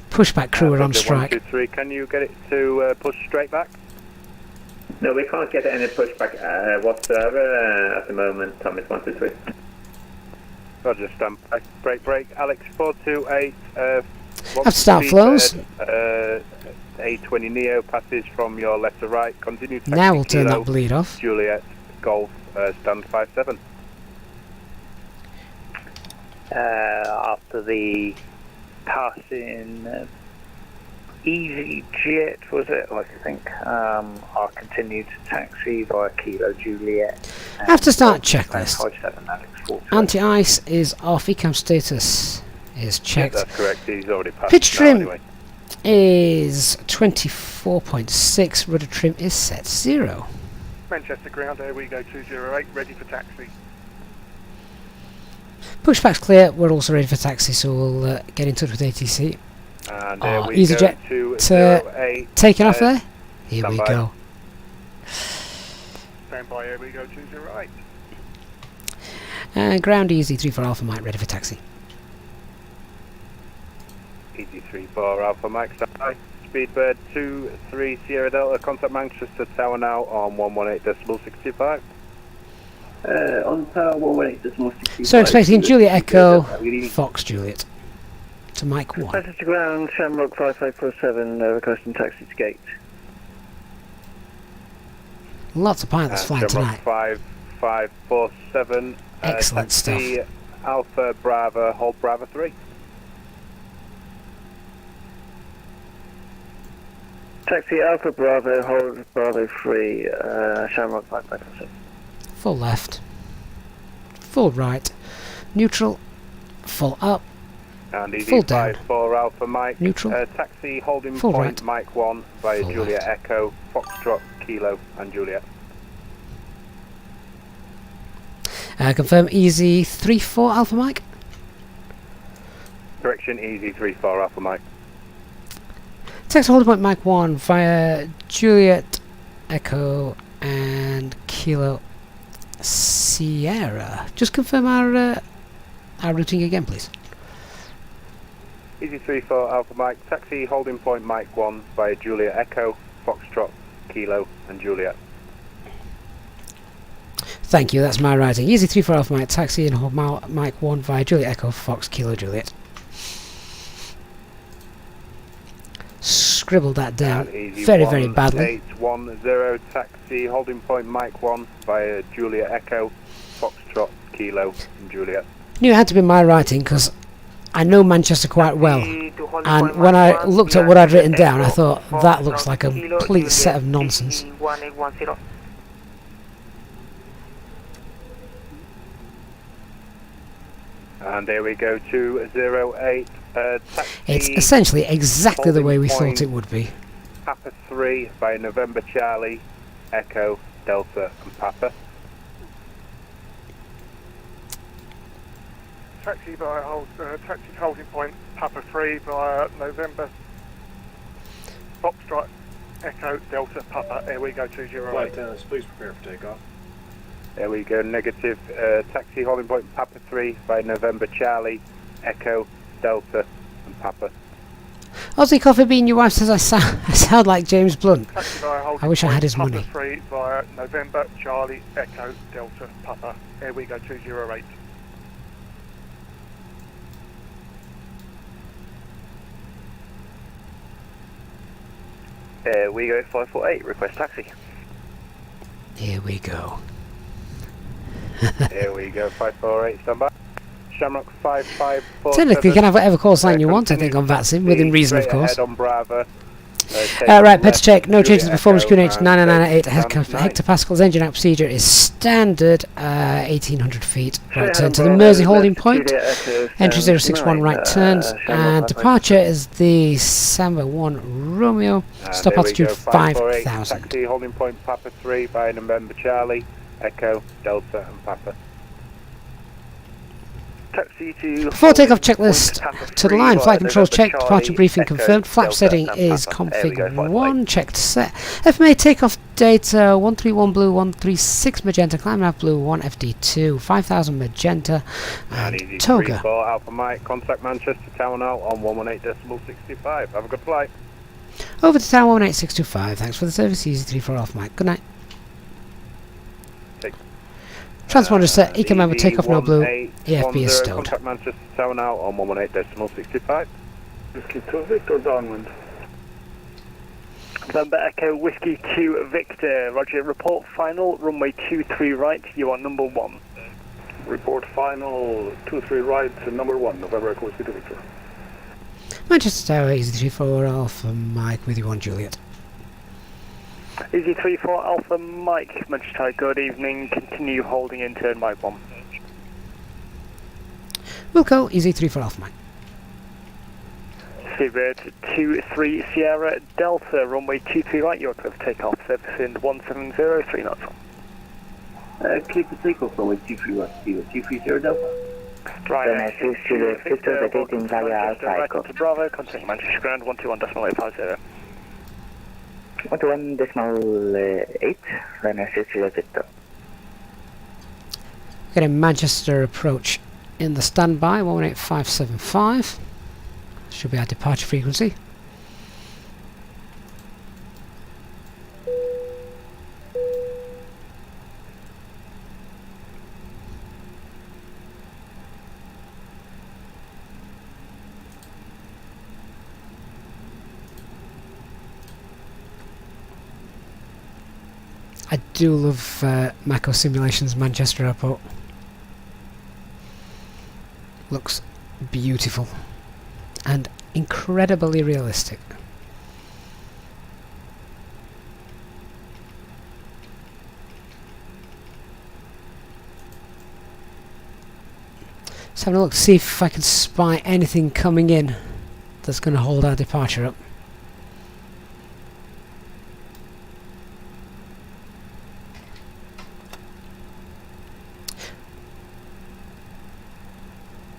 pushback crew are on strike. 1, 2, 3, can you get it to push straight back? No, we can't get any pushback whatsoever at the moment, Thomas 123. Roger, stand by. Break. Alex 428. Have to start flows. A320 Neo passes from your left to right. Continue to now we'll turn that bleed off. Juliet, Golf, stand 57. After the passing EasyJet, was it? I think. I continued to taxi via Kilo Juliet. I have to start checklist. Anti-ice is off. Ecam status is checked. Yeah, that's correct. He's already passed. Pitch trim anyway. is 24.6. Rudder trim is set 0. Manchester ground, there we go 208, ready for taxi. Pushback's clear. We're also ready for taxi, so we'll get in touch with ATC. And EasyJet taking off there. Here we go. Stand by, here we go 208. And ground easy 34 Alpha Mike, ready for taxi. Easy 34 Alpha Mike, stand by. Speedbird 23 Sierra Delta, contact Manchester Tower now on 118.65. On tower 118.65. So expecting Juliet Echo, Fox Juliet. To Mike 1. Manchester ground, Shamrock 5547, requesting taxi to gate. Lots of pilots flying tonight. 5547. Excellent taxi stuff. Alpha Bravo, hold Bravo 3. Taxi Alpha Bravo, hold Bravo 3, Shamrock 5547. Full left. Full right. Neutral. Full up. And easy full down. 54 Alpha Mike. Neutral. Taxi holding full point right. Mike 1 via full Juliet left. Echo, Foxtrot, Kilo and Juliet. Confirm easy 34 Alpha Mike. Correction, easy 34 Alpha Mike. Taxi holding point Mike 1 via Juliet Echo and Kilo Sierra. Just confirm our routing again, please. Easy 34 Alpha Mike. Taxi holding point Mike 1 via Juliet Echo, Foxtrot, Kilo and Juliet. Thank you, that's my writing. Easy 34 Alpha Mike, taxi and hold Mike 1 via Juliet Echo, Fox, Kilo, Juliet. Scribbled that down very, very badly. 810 taxi holding point Mike 1 via Juliet Echo, Foxtrot, Kilo and Juliet. Knew it had to be my writing because I know Manchester quite well, and when I looked at what I'd written down I thought that looks like a complete set of nonsense. And there we go, 208 taxi. It's essentially exactly the way we thought it would be. Papa 3 by November Charlie, Echo, Delta and Papa. Taxi by taxi holding point Papa 3 via November Foxtrot Echo Delta Papa. There we go 208. Flight attendants, please prepare for takeoff. There we go, negative. Taxi holding point Papa 3 by November Charlie, Echo, Delta and Papa. Aussie Coffee Bean, your wife says I sound like James Blunt. I wish I had his money. Papa 3 via November, Charlie, Echo, Delta, Papa. Here we go, 208. Here we go, 548, request taxi. Here we go. Here we go, 548, stand by. Shamrock 5547. Technically, you can have whatever call sign you want, I think, on VATSIM, within reason, of course. On Bravo. Right, Petr check, no changes to performance, QNH 9998 hectopascals, engine out procedure is standard, 1800 feet, right turn to the Mersey holding point, entry 061 right turns, and departure is the Samba 1 Romeo, stop altitude 5000. Taxi holding point Papa 3 by November Charlie, Echo, Delta and Papa. Taxi to before takeoff checklist to the line, flight controls checked, departure briefing confirmed, flap setting is config 1, checked set, FMA takeoff data 131 blue, 136 magenta, climb nav blue, 1 FD2, 5000 magenta, and Toga. Alpha Mike, contact Manchester Town out on 118.65. Have a good flight. Over to town 118.625, thanks for the service, easy 34 off Mike, good night. Transponder set, Eco member, takeoff no blue, EFB is stowed. Contact Manchester Town out on 118.65. Whiskey 2 Victor downwind. November Echo Whiskey 2 Victor, roger, report final, runway 23 right, you are number 1. Report final, 23 right, number 1, November Echo Whiskey 2 Victor. Manchester Tower, easy 34 Alpha Mike with you on Juliet. Easy 34 Alpha Mike, Manchester, good evening, continue holding in turn Mike 1. Wilco, easy 34 Alpha Mike. Seabird 23 Sierra Delta, runway 23 right, you're clear for takeoff, service in 1703 knots. Clear for takeoff, runway 23 right, 23 Sierra Delta. Right, Victor, right to Bravo, contact Manchester Ground 121.850. 121.8, runway 60 Victor. Getting Manchester approach in the standby, 118.575. Should be our departure frequency. I do love Mako Simulations Manchester Airport. Looks beautiful and incredibly realistic. Just having a look to see if I can spy anything coming in that's going to hold our departure up.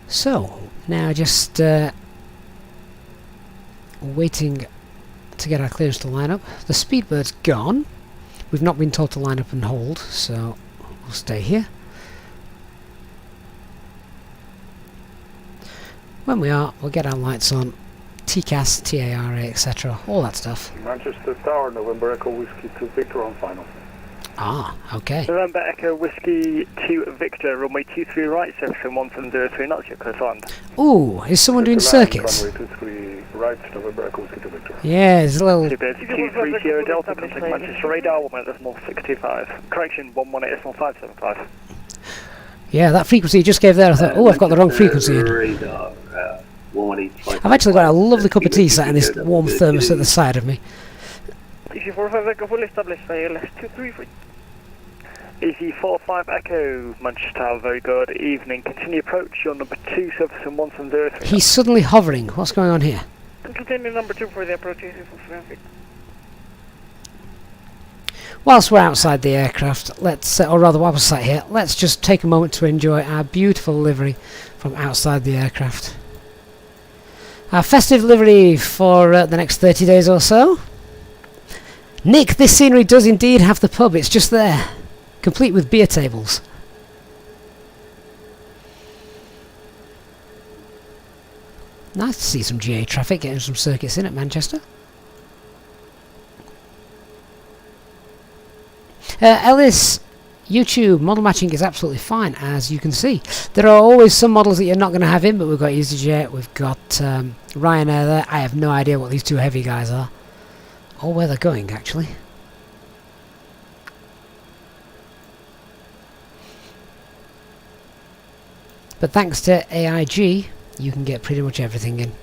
So, now just waiting to get our clearance to line up. The Speedbird's gone. We've not been told to line up and hold, so we'll stay here. When we are, we'll get our lights on. TCAS, TARA, etc. All that stuff. Manchester Tower, November Echo Whiskey 2 Victor on final. Ah, okay. November Echo Whiskey 2 Victor, runway 23 right, service in 1703 knots, you're clear to land. Ooh, is someone doing circuits? Runway 23 right, November Echo Whiskey 2 Victor. Yeah, there's a little... 23 Sierra Delta, contact Manchester radar, 118.625. Correction, 118.575. Yeah, that frequency you just gave there, I thought, oh, I've got the wrong frequency in. Radar, I've actually got a lovely cup of tea sat in this warm thermos at the side of me. EC45 Echo fully established, ALS 233. EC45 Echo, Manchester Tower, very good evening. Continue approach, your number 2, service in 1703. He's suddenly hovering. What's going on here? Continue number 2 for the approach, Whilst we're outside the aircraft, let's, or rather while we're sat here, let's just take a moment to enjoy our beautiful livery from outside the aircraft. Our festive livery for the next 30 days or so. Nick, this scenery does indeed have the pub, it's just there, complete with beer tables. Nice to see some GA traffic getting some circuits in at Manchester. Ellis, YouTube, model matching is absolutely fine, as you can see. There are always some models that you're not going to have in, but we've got EasyJet, we've got Ryanair there. I have no idea what these two heavy guys are, or where they're going, actually. But thanks to AIG, you can get pretty much everything in.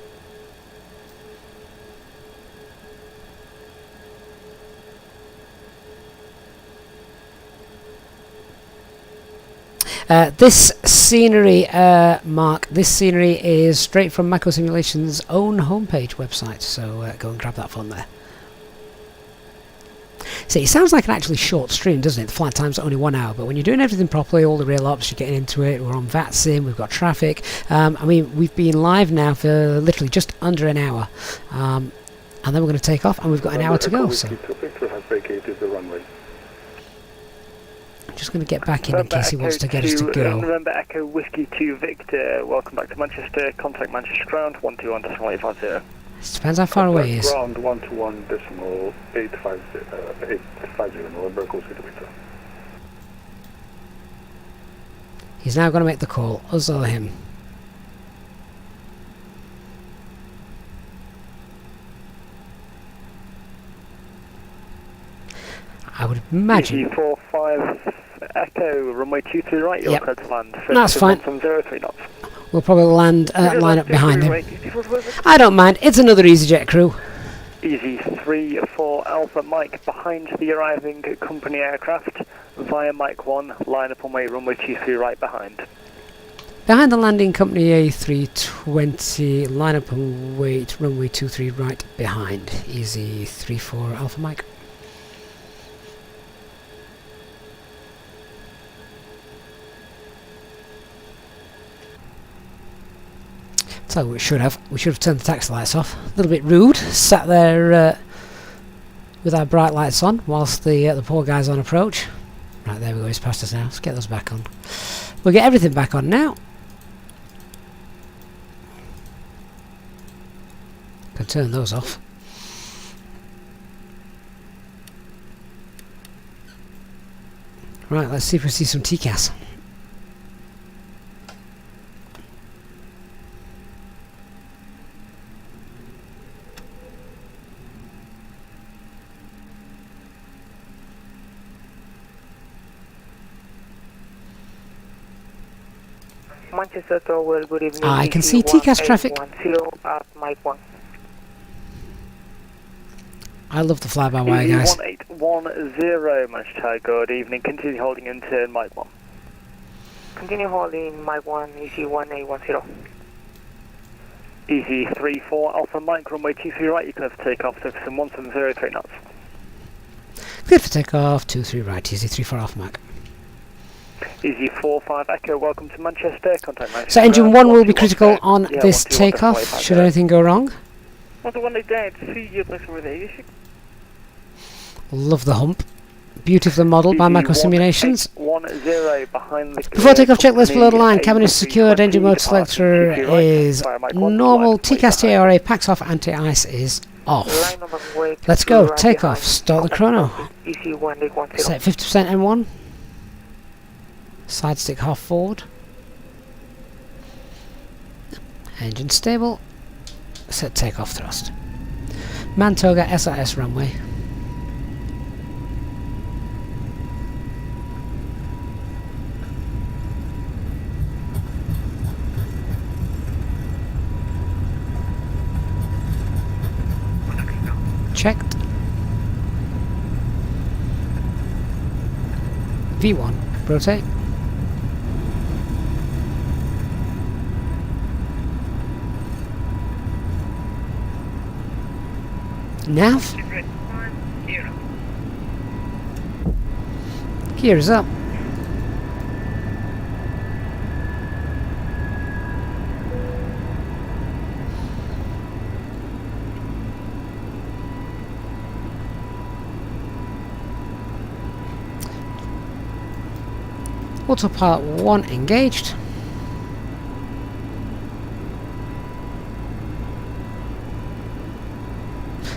This scenery, Mark, this scenery is straight from Mako Simulation's own homepage website, so go and grab that fun there. See, it sounds like an actually short stream, doesn't it? The flight time's only 1 hour, but when you're doing everything properly, all the real ops, you're getting into it, we're on VATSIM, we've got traffic. I mean, we've been live now for literally just under an hour, and then we're going to take off, and we've got an hour to go, so... Just going to get back in case he wants to get us to go. November Echo Whiskey 2 Victor, welcome back to Manchester, contact Manchester ground 121.850. Depends how far away he is. Ground 121.850, November Echo Whiskey 2 Victor. He's now going to make the call, us or him. I would imagine... 45 Echo, runway 23 right, you're clear to land. That's fine. From 03 knots. We'll probably land, line up behind him. I don't mind, it's another EasyJet crew. Easy 3-4 Alpha Mike behind the arriving company aircraft via Mike 1, line up on way runway 23 right behind. Behind the landing company A320, line up and wait, runway 23 right behind. Easy 3-4 Alpha Mike. So we should have turned the taxi lights off. A little bit rude, sat there with our bright lights on whilst the poor guy's on approach. Right, there we go, he's past us now. Let's get those back on. We'll get everything back on now. Can turn those off. Right, let's see if we see some TCAS. Manchester Tower, good evening. I can see TCAS traffic. Mike 1. I love the fly-by-wire, guys. 1810, Manchester, good evening. Continue holding in turn, Mike 1. Continue holding, Mike 1, easy 1810. Easy 3-4 Alpha Mike, runway 23 right, you can have takeoff, so some 1703 knots. Good for takeoff, 23 right, easy 3-4 Alpha Mike. Easy 4-5 Echo, welcome to Manchester, contact Manchester. So engine 1 will be critical on this takeoff, should anything go wrong. Love the hump. Beautiful model by Mako Simulations. Before takeoff checklist below the line, cabin is secured, engine mode selector is normal, TCAS TARA, packs off, anti-ice is off. Let's go, takeoff, start the chrono. Set 50% N1. Side stick half forward. Engine stable. Set takeoff thrust. Mantoga SRS runway. Checked. V1. Rotate. Nav. Gear is up. Autopilot 1 engaged.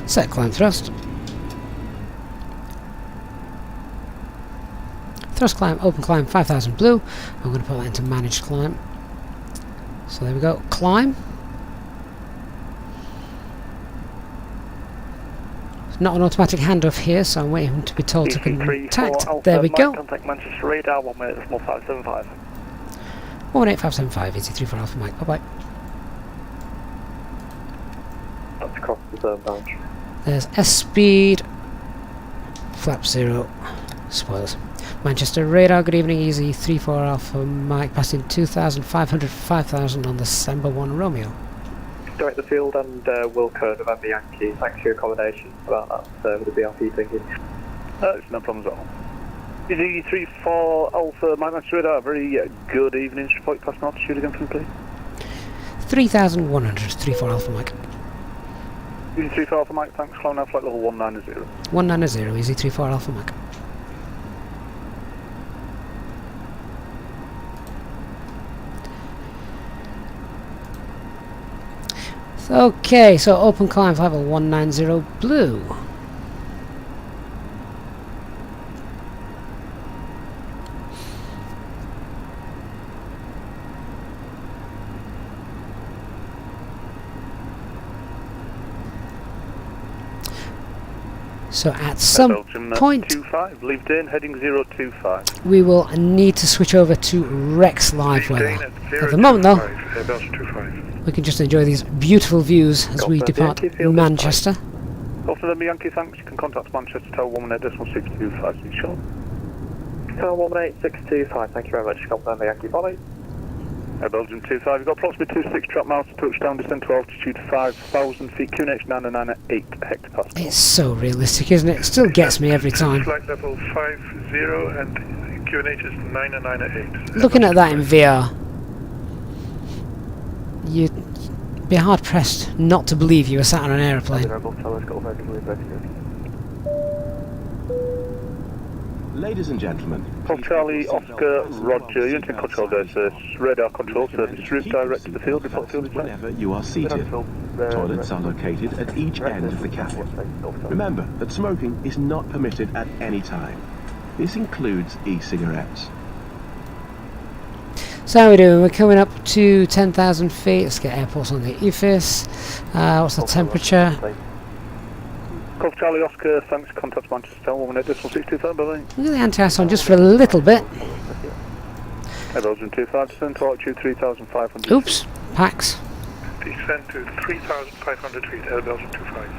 Set climb thrust. Thrust climb, open climb 5000 blue. I'm going to put that into managed climb. So there we go. Climb. It's not an automatic handoff here, so I'm waiting to be told to contact. There we go. Contact Manchester radar 118.575. 118.575, easy 34 Alpha Mike. Bye bye. That's across the zone boundary. There's S speed. Flap 0. Spoilers. Manchester radar, good evening, easy 34 Alpha Mike, passing 2,500 for 5,000 on the December 1 Romeo. Direct the field and Wilco, November Yankee. Thanks for your accommodation about that with the BRP, thank you. It's no problems at all. Easy 34 Alpha Mike, Manchester radar, very good evening. Report passing altitude again for me, please. 3,100, 34 Alpha Mike. Easy 34 Alpha Mike, thanks. Climb now, flight level 190. 190, easy 34 Alpha Mike. Okay, so open climb level 190 blue. So at some point, 25, leave in heading 025. We will need to switch over to Rex Live weather. At the moment though, we can just enjoy these beautiful views as we depart Manchester. Golf November Yankee, thanks. You can contact Manchester Tower 118.625, sure. Tower 18625, thank you very much. Golf November Yankee, follow. Belgium 25, you've got approximately 26 trap miles to touchdown, descend to altitude 5,000 feet, QNH 998 hectopascal. It's so realistic, isn't it? It still gets me every time. Flight level 50 and QNH is 998. Looking at that in VR, you'd be hard pressed not to believe you were sat on an aeroplane. Ladies and gentlemen, Golf Charlie, Oscar, Roger, unit control service, radar control service, route direct to the field, report field whenever you are seated. Toilets are located at each end of the cabin. Remember that smoking is not permitted at any time. This includes e-cigarettes. So how are we doing? We're coming up to 10,000 feet. Let's get airports on the EFIS. What's the temperature? Golf Charlie Oscar, thanks. Contact Manchester 118.625, bye-bye. Look at the anti-ice on just for a little bit. Belgium 25, descend to altitude 3,500. Oops, Pax. Descend to 3,500 feet, Air Belgium 25.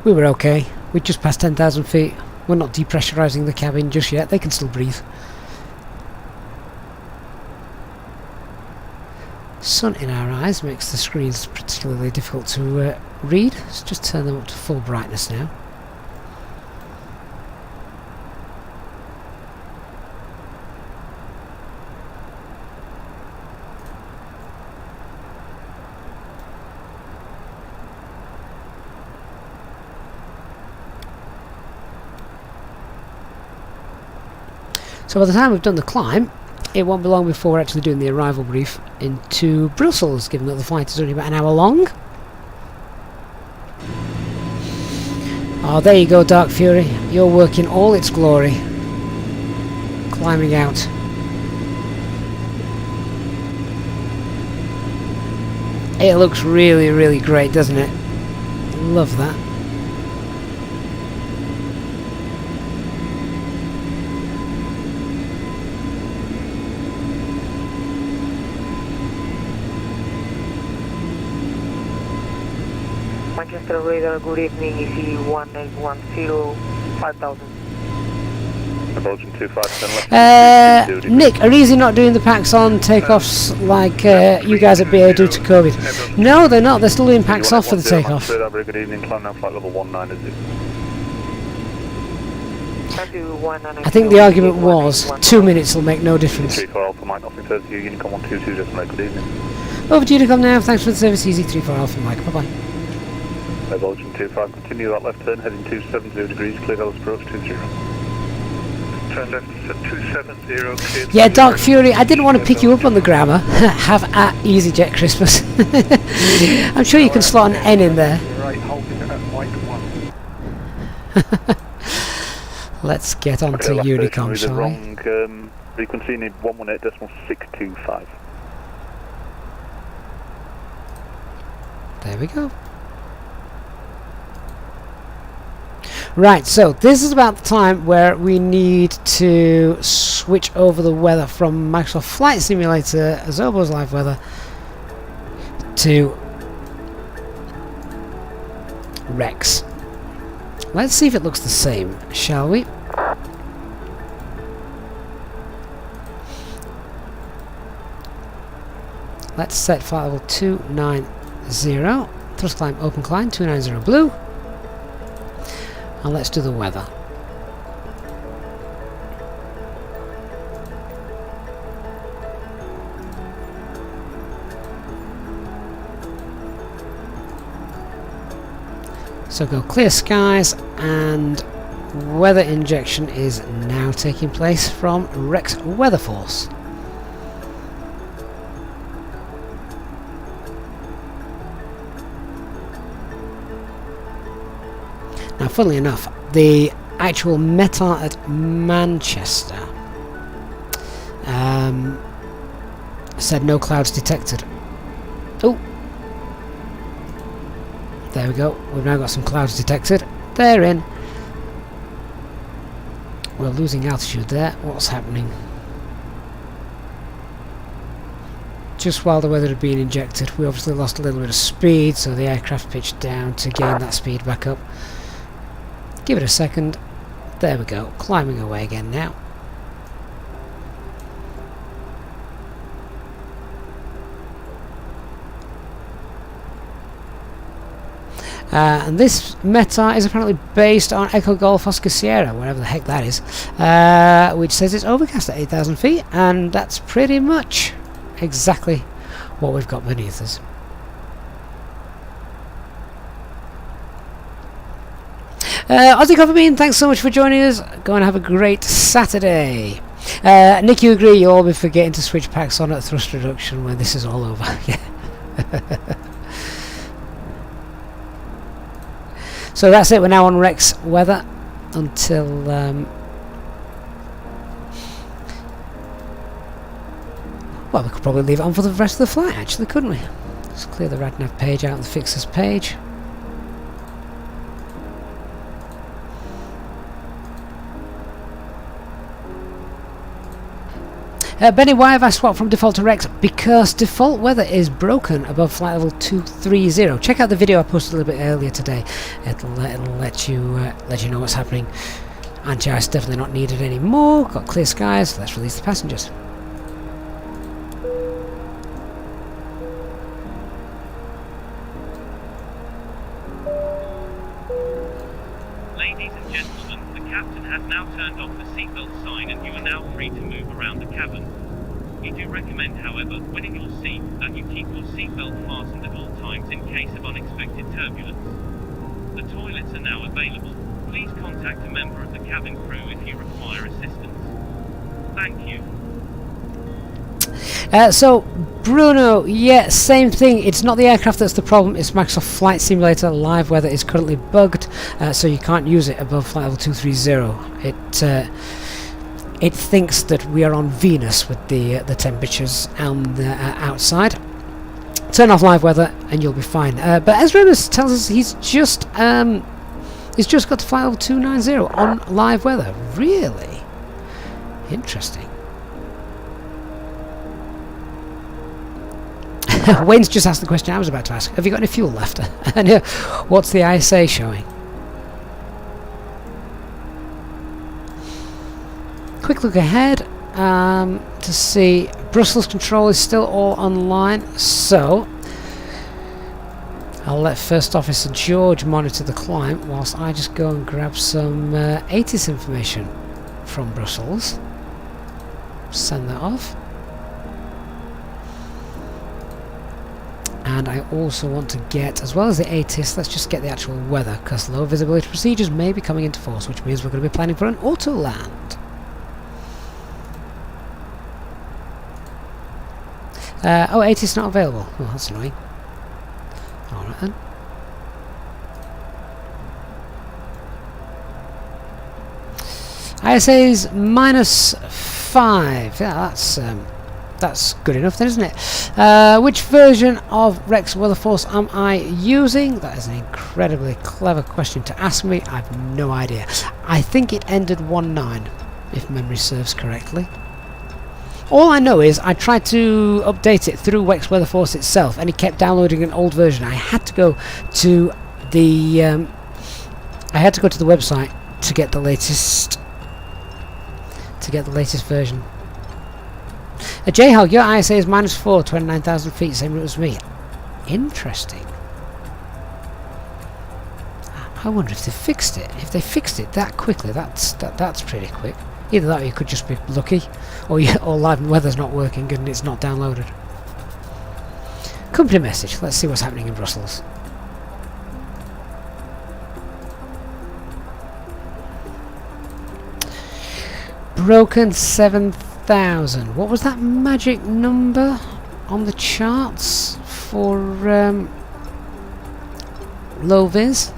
We were okay. We just passed 10,000 feet. We're not depressurising the cabin just yet. They can still breathe. Sun in our eyes makes the screens particularly difficult to read. Let's just turn them up to full brightness now. So by the time we've done the climb, it won't be long before we're actually doing the arrival brief into Brussels, given that the flight is only about an hour long. Oh, there you go, Dark Fury. Your work in all its glory. Climbing out. It looks really, really great, doesn't it? Love that. Manchester radar, good evening, EC 1810, 5,000. Belgium 25, Nick, are Easy not doing the packs on takeoffs like you guys at BA do to COVID? No, they're not. They're still doing packs off for the takeoff. Very good evening, climb now, flight level 190. I think the argument was 2 minutes will make no difference. 34 Alpha Mike, nothing further to you, Unicom 122, just make good evening. Over to Unicom now, thanks for the service, Easy 34 Alpha Mike, bye bye. Belgium 25, continue that left turn, heading 270 degrees, clear Dallas approach 20. turn left for 270, cleared. Yeah, Dark Fury, I didn't want to pick you up on the grammar. Have at EasyJet Christmas. I'm sure you can slot an N in there. Right, holding it at Mike 1. Let's get on to Unicom, shall we? Wrong frequency, need 118.625. There we go. Right, so this is about the time where we need to switch over the weather from Microsoft Flight Simulator, Azobo's Live Weather, to Rex. Let's see if it looks the same, shall we? Let's set flight level 290, thrust climb open climb 290 blue, and let's do the weather. So go clear skies, and weather injection is now taking place from Rex Weather Force. Now, funnily enough, the actual METAR at Manchester said no clouds detected. Oh, there we go. We've now got some clouds detected. They're in. We're losing altitude there. What's happening? Just while the weather had been injected, we obviously lost a little bit of speed, so the aircraft pitched down to gain that speed back up. Give it a second. There we go. Climbing away again now. And this METAR is apparently based on Echo Golf Oscar Sierra, wherever the heck that is, which says it's overcast at 8,000 feet, and that's pretty much exactly what we've got beneath us. Aussie Coffee Bean, thanks so much for joining us. Go and have a great Saturday. Nick, you agree you'll all be forgetting to switch packs on at thrust reduction when this is all over. So that's it, we're now on Rex weather until well, we could probably leave it on for the rest of the flight actually, couldn't we? Let's clear the RadNav page out and the fixers page. Benny, why have I swapped from default to Rex? Because default weather is broken above flight level 230. Check out the video I posted a little bit earlier today. It'll let you know what's happening. Anti-ice definitely not needed anymore. Got clear skies. Let's release the passengers. Ladies and gentlemen, the captain has now turned off the seatbelt sign and you are now free to move around the cabin. We do recommend, however, when in your seat, that you keep your seatbelt fastened at all times in case of unexpected turbulence. The toilets are now available. Please contact a member of the cabin crew if you require assistance. Thank you. So, Bruno, yeah, same thing. It's not the aircraft that's the problem, it's Microsoft Flight Simulator. Live weather is currently bugged, so you can't use it above flight level 230. It thinks that we are on Venus with the temperatures on the outside. Turn off live weather and you'll be fine. But as Remus tells us, he's just got to flight level 290 on live weather. Really interesting. Wayne's just asked the question I was about to ask. Have you got any fuel left? And what's the ISA showing? Quick look ahead to see Brussels control is still all online, so I'll let First Officer George monitor the climb whilst I just go and grab some ATIS information from Brussels. Send that off. And I also want to get, as well as the ATIS, let's just get the actual weather, because low visibility procedures may be coming into force, which means we're going to be planning for an auto land. Oh, 80's not available. Oh, that's annoying. Alright then. ISA's -5. Yeah, that's good enough then, isn't it? Which version of Rex Weatherforce am I using? That is an incredibly clever question to ask me. I have no idea. I think it ended 1.9, if memory serves correctly. All I know is I tried to update it through Rex Weatherforce itself, and it kept downloading an old version. I had to go to the website to get the latest version. J-Hog, your ISA is -4, 29,000 feet, same route as me. Interesting. I wonder if they fixed it. If they fixed it that quickly, that's pretty quick. Either that or you could just be lucky, or live weather's not working and it's not downloaded. Company message. Let's see what's happening in Brussels. Broken 7,000. What was that magic number on the charts for low vis?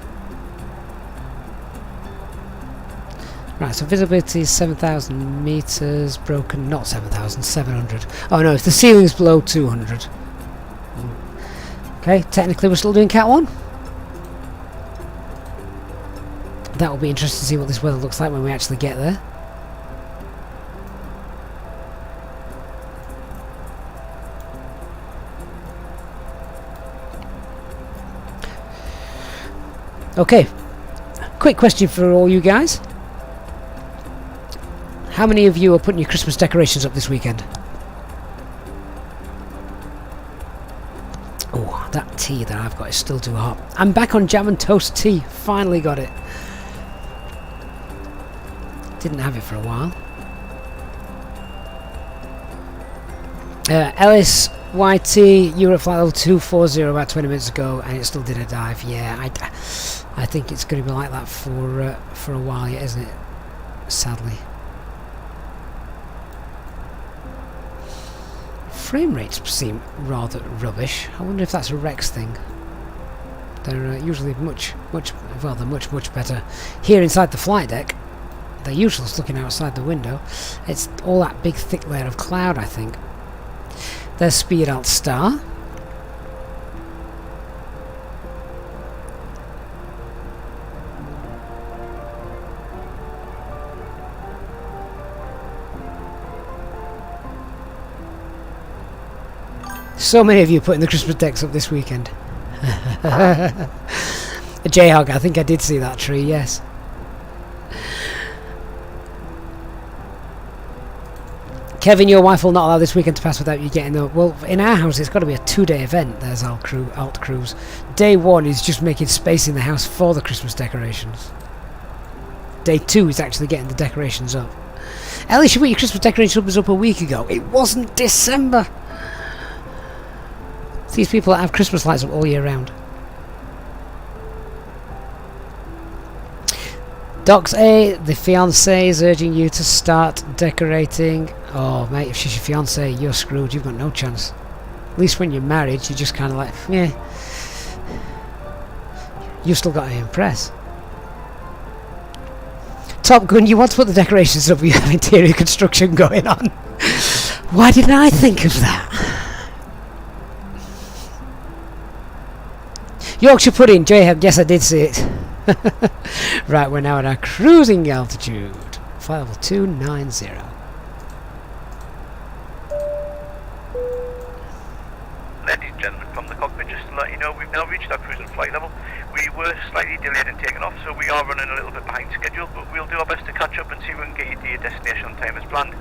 Right, so visibility is 7,000 meters. Broken, not 7,700. Oh no, if the ceiling's below 200. Okay, technically we're still doing Cat 1. That will be interesting to see what this weather looks like when we actually get there. Okay, quick question for all you guys. How many of you are putting your Christmas decorations up this weekend? Oh, that tea that I've got is still too hot. I'm back on jam and toast tea. Finally got it. Didn't have it for a while. Ellis YT, Europe flight level 240 about 20 minutes ago, and it still did a dive. Yeah, I think it's going to be like that for a while yet, isn't it? Sadly. . Frame rates seem rather rubbish. I wonder if that's a Rex thing. They're usually much better here inside the flight deck. They're usually looking outside the window. It's all that big thick layer of cloud, I think. There's Speed Alt Star. So many of you putting the Christmas decks up this weekend. A J-Hog, I think I did see that tree, yes. Kevin, your wife will not allow this weekend to pass without you getting the... Well, in our house, it's got to be a 2-day event. There's Alt Cruise. Day 1 is just making space in the house for the Christmas decorations. Day 2 is actually getting the decorations up. Ellie, you put your Christmas decorations up a week ago. It wasn't December. It's these people that have Christmas lights up all year round. Docs A, the fiancé is urging you to start decorating. Oh mate, if she's your fiancé, you're screwed. You've got no chance. At least when you're married, you're just kind of like, yeah. You've still got to impress. Top Gun, you want to put the decorations up, you have interior construction going on. Why didn't I think of that? Yorkshire Pudding, J-Hub, yes I did see it. Right, we're now at our cruising altitude. Flight level 290. Ladies and gentlemen, from the cockpit, just to let you know, we've now reached our cruising flight level. We were slightly delayed in taking off, so we are running a little bit behind schedule, but we'll do our best to catch up and see if we can get you to your destination on time as planned.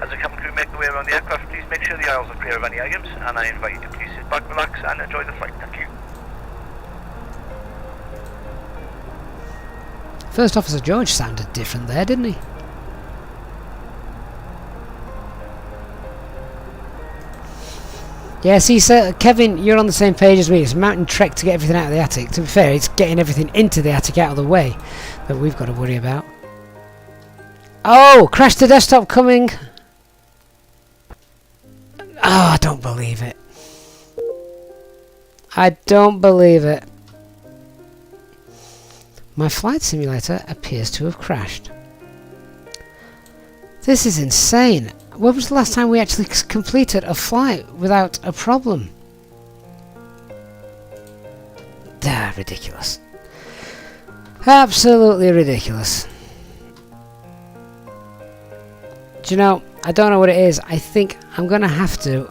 As the cabin crew make their way around the aircraft, please make sure the aisles are clear of any items, and I invite you to please sit back, relax, and enjoy the flight. Thank you. First Officer George sounded different there, didn't he? Yeah, see, Kevin, you're on the same page as me. It's a mountain trek to get everything out of the attic. To be fair, it's getting everything into the attic out of the way that we've got to worry about. Oh, crash to desktop coming. Oh, I don't believe it. I don't believe it. My flight simulator appears to have crashed. This is insane. When was the last time we actually completed a flight without a problem? Ah, ridiculous. Absolutely ridiculous. Do you know, I don't know what it is. I think I'm going to have to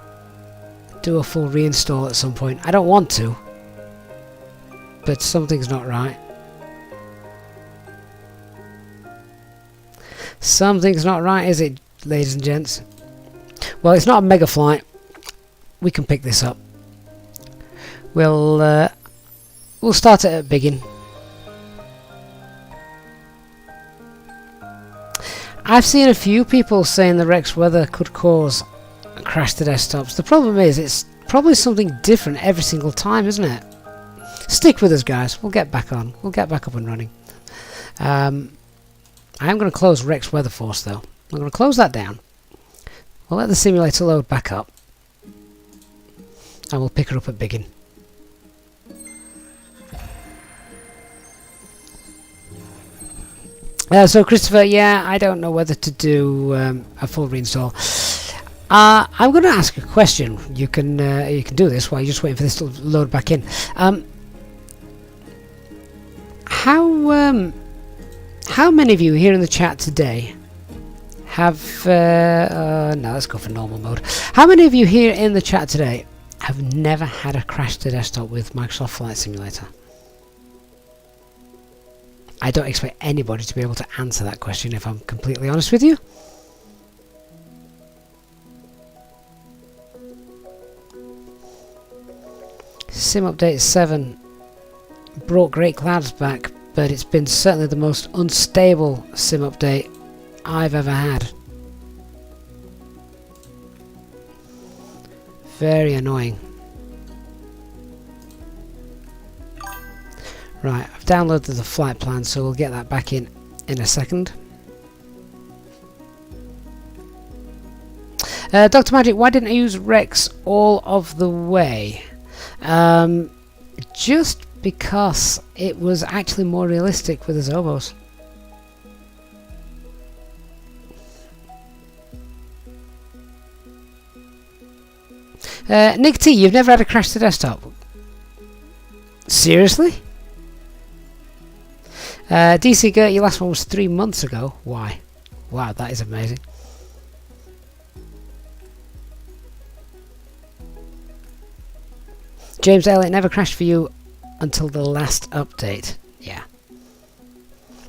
do a full reinstall at some point. I don't want to, but something's not right. Something's not right, is it, ladies and gents? Well, it's not a mega flight. We can pick this up. We'll start it at Biggin. I've seen a few people saying the Rex weather could cause a crash to desktops. The problem is, it's probably something different every single time, isn't it? Stick with us, guys. We'll get back on. We'll get back up and running. I am going to close Rex Weather Force, though. I'm going to close that down. We'll let the simulator load back up. And we'll pick her up at Biggin. So Christopher, yeah, I don't know whether to do a full reinstall. I'm going to ask a question. You can do this while you're just waiting for this to load back in. How many of you here in the chat today have... no, let's go for normal mode. How many of you here in the chat today have never had a crash to desktop with Microsoft Flight Simulator? I don't expect anybody to be able to answer that question, if I'm completely honest with you. Sim Update 7 brought Great Clouds back, but it's been certainly the most unstable sim update I've ever had. Very annoying. Right, I've downloaded the flight plan, so we'll get that back in a second. Dr. Magic, why didn't I use Rex all of the way? Just because it was actually more realistic with the Zobos. Nick T, you've never had a crash to desktop? Seriously? DC Gert, your last one was 3 months ago. Why? Wow, that is amazing. James L, it never crashed for you until the last update. Yeah.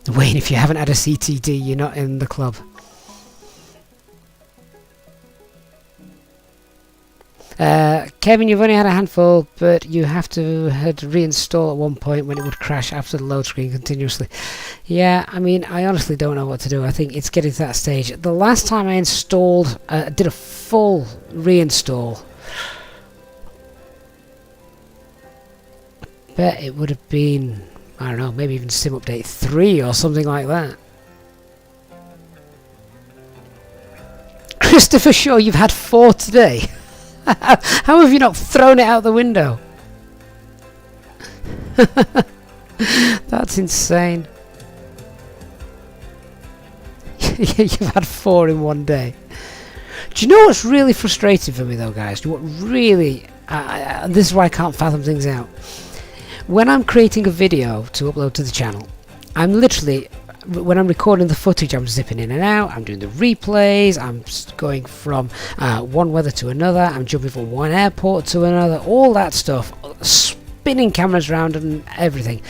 Wayne, if you haven't had a CTD, you're not in the club. Kevin, you've only had a handful, but you have to had reinstall at one point when it would crash after the load screen continuously. Yeah, I mean, I honestly don't know what to do. I think it's getting to that stage. The last time I installed, did a full reinstall, I bet it would have been, I don't know, maybe even Sim Update 3 or something like that. Christopher Shaw, you've had 4 today. How have you not thrown it out the window? That's insane. You've had 4 in one day. Do you know what's really frustrating for me though, guys? What really... this is why I can't fathom things out. When I'm creating a video to upload to the channel, I'm literally... when I'm recording the footage, I'm zipping in and out, I'm doing the replays, I'm going from one weather to another, I'm jumping from one airport to another, all that stuff, spinning cameras around and everything,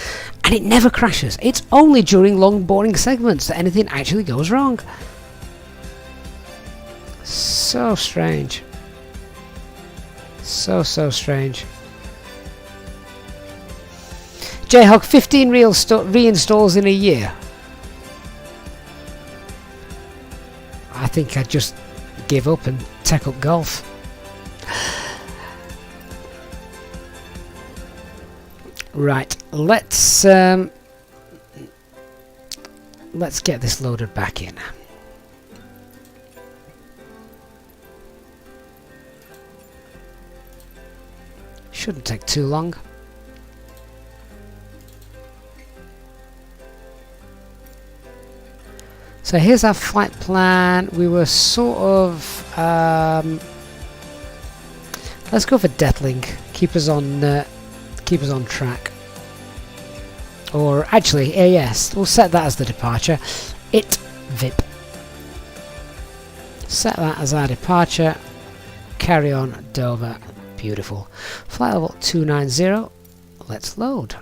and it never crashes. It's only during long boring segments that anything actually goes wrong. So strange. So strange. Jayhawk, 15 reinstalls in a year. I think I'd just give up and take up golf. Right, let's get this loaded back in. Shouldn't take too long. So here's our flight plan. We were sort of let's go for Detling. Keep us on track. Or actually, yes, we'll set that as the departure. VIP. Set that as our departure. Carry on, Dover. Beautiful. Flight level 290. Let's load.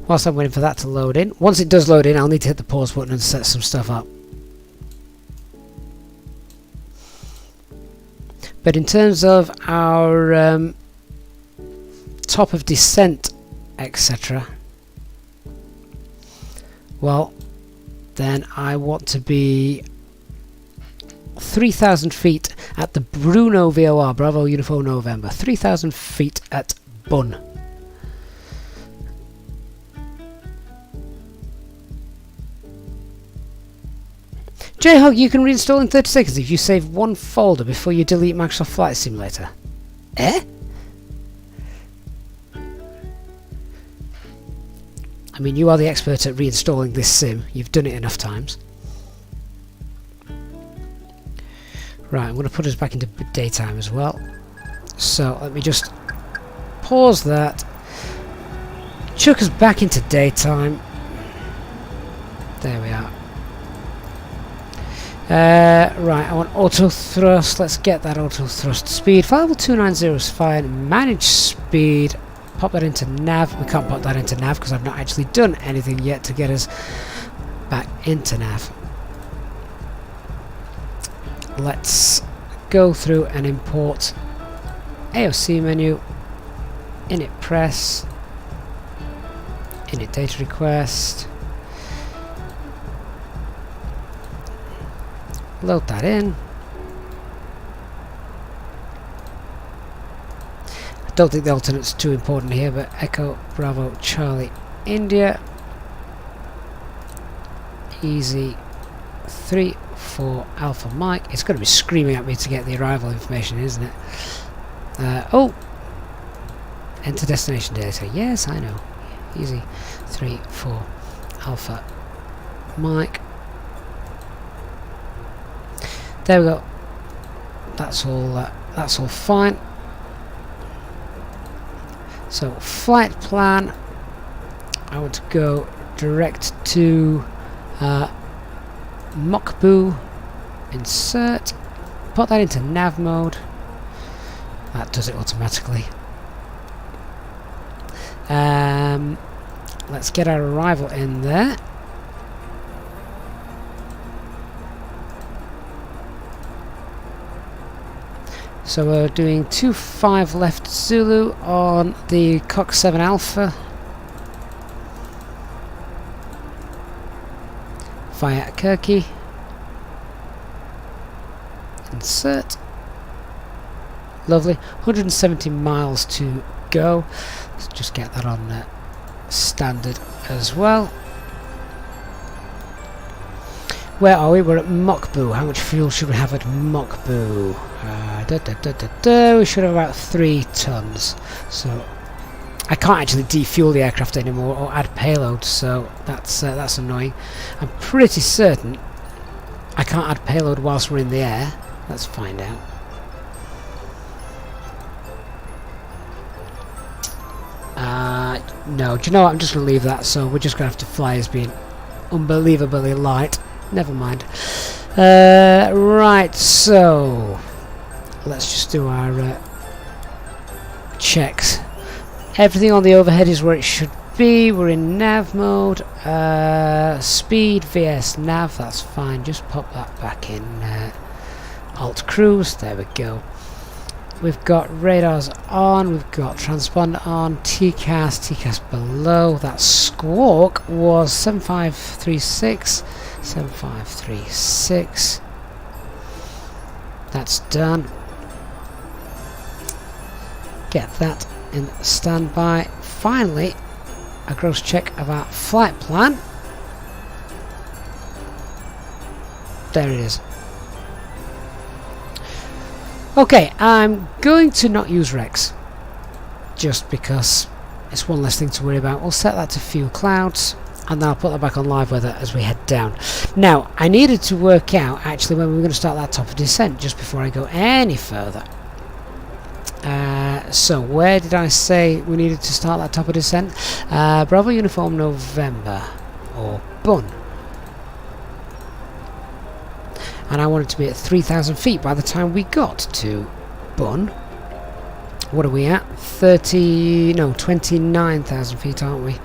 Whilst I'm waiting for that to load in. Once it does load in, I'll need to hit the pause button and set some stuff up. But in terms of our top of descent, etc., well, then I want to be 3,000 feet at the Bruno VOR, Bravo Uniform November. 3,000 feet at Bun. J-Hog, you can reinstall in 30 seconds if you save one folder before you delete Microsoft Flight Simulator. Eh? I mean, you are the expert at reinstalling this sim. You've done it enough times. Right, I'm going to put us back into daytime as well. So, let me just pause that. Chuck us back into daytime. There we are. Right, I want auto thrust. Let's get that auto thrust speed. Flight level 290 is fine. Manage speed. Pop that into nav. We can't pop that into nav because I've not actually done anything yet to get us back into nav. Let's go through and import AOC menu. Init press. Init data request. Load that in. I don't think the alternate's too important here, but Echo Bravo Charlie India. Easy 3-4 Alpha Mike. It's going to be screaming at me to get the arrival information, isn't it? Oh! Enter destination data. Yes, I know. Easy 3-4 Alpha Mike. There we go. That's all fine. So flight plan. I want to go direct to Mokbu. Insert. Put that into nav mode. That does it automatically. Let's get our arrival in there. So we're doing 25 left Zulu on the Cox 7 Alpha via Kirky. Insert. Lovely. 170 miles to go. Let's just get that on standard as well. Where are we? We're at Mokbu. How much fuel should we have at Mokbu? We should have about 3 tons. So I can't actually defuel the aircraft anymore or add payload, so that's annoying. I'm pretty certain I can't add payload whilst we're in the air. Let's find out. No, do you know what? I'm just going to leave that, so we're just going to have to fly as being unbelievably light. Never mind. Right, so let's just do our checks. Everything on the overhead is where it should be. We're in nav mode. Speed vs nav, that's fine. Just pop that back in alt cruise. There we go. We've got radars on, we've got transponder on, TCAS below. That squawk was 7536. 7536. That's done. Get that in standby. Finally, a gross check of our flight plan. There it is. Okay, I'm going to not use Rex, just because it's one less thing to worry about. We'll set that to fuel clouds, and then I'll put that back on live weather as we head down. Now, I needed to work out actually when we were going to start that top of descent just before I go any further. So where did I say we needed to start that top of descent? Bravo Uniform November, or Bun. And I wanted to be at 3,000 feet by the time we got to Bun. What are we at? 29,000 feet, aren't we?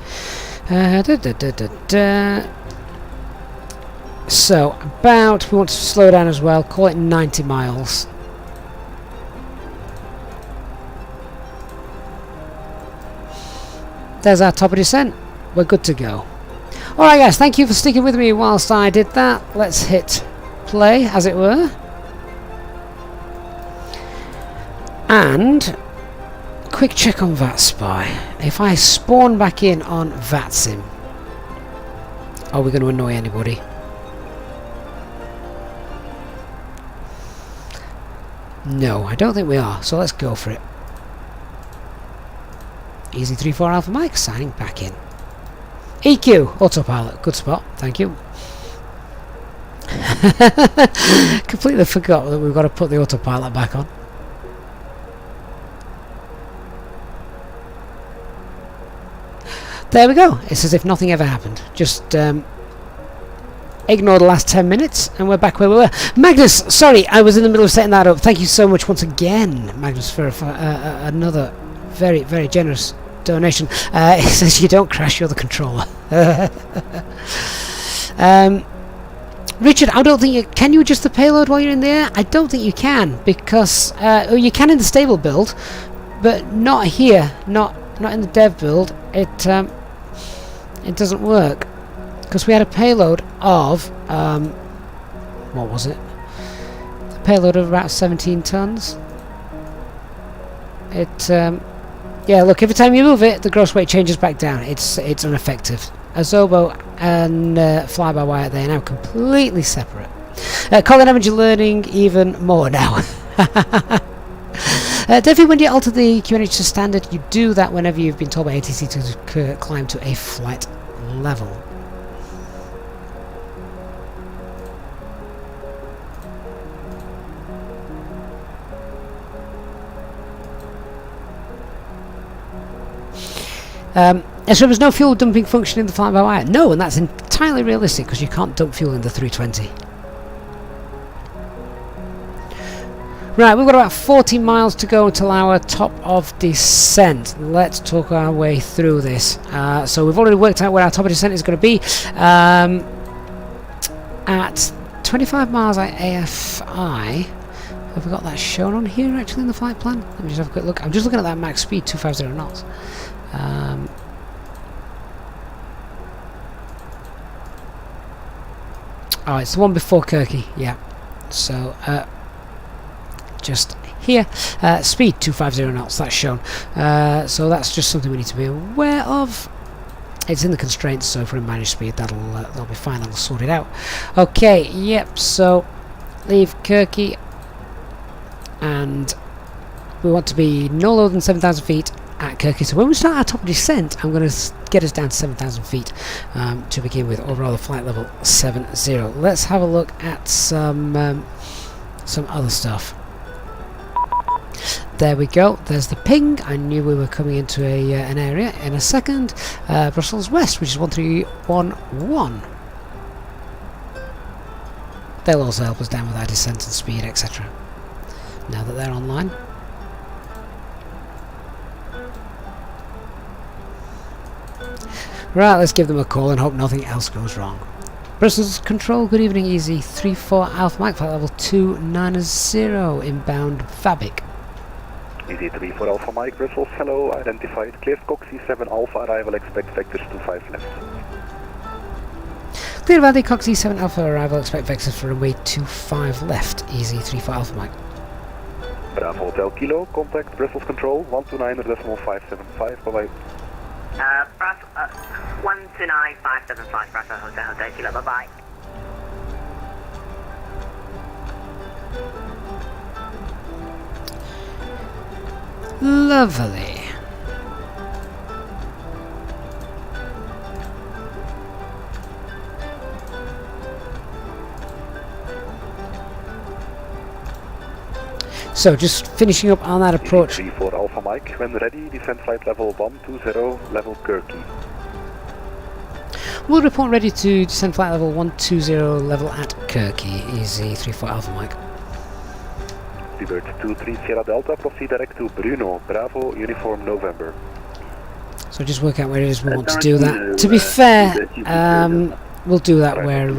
So about, we want to slow down as well, call it 90 miles. There's our top of descent. We're good to go. Alright guys, thank you for sticking with me whilst I did that. Let's hit play, as it were. And quick check on VATSpy. If I spawn back in on VATSIM, are we going to annoy anybody? No, I don't think we are, so let's go for it. Easy 3-4 Alpha Mike signing back in. EQ, autopilot, good spot, thank you. Completely forgot that we've got to put the autopilot back on. There we go, it's as if nothing ever happened. Just ignore the last 10 minutes and we're back where we were. Magnus, sorry, I was in the middle of setting that up. Thank you so much once again, Magnus, for another very, very generous donation. It says you don't crash, you're the controller. Richard, I don't think you can. You adjust the payload while you're in the air? I don't think you can, because you can in the stable build, but not here, not in the dev build. It doesn't work, because we had a payload of what was it? A payload of about 17 tons. Yeah, look, every time you move it, the gross weight changes back down. It's ineffective. Azobo and fly-by-wire, they are now completely separate. Colin Evans, you're learning even more now. Definitely when you alter the QNH to standard, you do that whenever you've been told by ATC to climb to a flight level. So there was no fuel dumping function in the fly-by-wire. No, and that's entirely realistic because you can't dump fuel in the 320. Right, we've got about 40 miles to go until our top of descent. Let's talk our way through this. So we've already worked out where our top of descent is going to be. At 25 miles at AFI. Have we got that shown on here actually in the flight plan? Let me just have a quick look. I'm just looking at that max speed, 250 knots. Oh, it's the one before Kirky, yeah. So, just here, speed 250 knots, that's shown. So that's just something we need to be aware of. It's in the constraints, so if we're in managed speed, that'll be fine, that'll sort it out. Okay, yep, so leave Kirky, and we want to be no lower than 7,000 feet at Kirky. So when we start our top descent, I'm going to get us down to 7,000 feet to begin with, or rather flight level 70. Let's have a look at some other stuff. There we go, there's the ping. I knew we were coming into an area in a second. Brussels West, which is 1311. They'll also help us down with our descent and speed, etc. now that they're online. Right, let's give them a call and hope nothing else goes wrong. Brussels Control, good evening, easy 34 Alpha Mike, flight level 290, inbound Fabic. Easy 34 Alpha Mike, Brussels, hello, identified, cleared Coxie 7 Alpha, arrival, expect vectors 25 left. Clear Valley, Coxie 7 Alpha, arrival, expect vectors for runway 25 left, easy 34 Alpha Mike. Bravo Hotel Kilo, contact Brussels Control, 129.575, bye bye. Bravo, 129575 Bravo Hotel Kilo, bye-bye. Lovely. So just finishing up on that approach. 34 Alpha Mike, when ready, descend flight level 120, level Kirky. We'll report ready to descend flight level 120, level at Kirky. Easy 34 Alpha Mike. Seabird 23 Sierra Delta, proceed direct to Bruno, Bravo, Uniform November. So just work out where it is we want to do that. To be fair, we'll do that where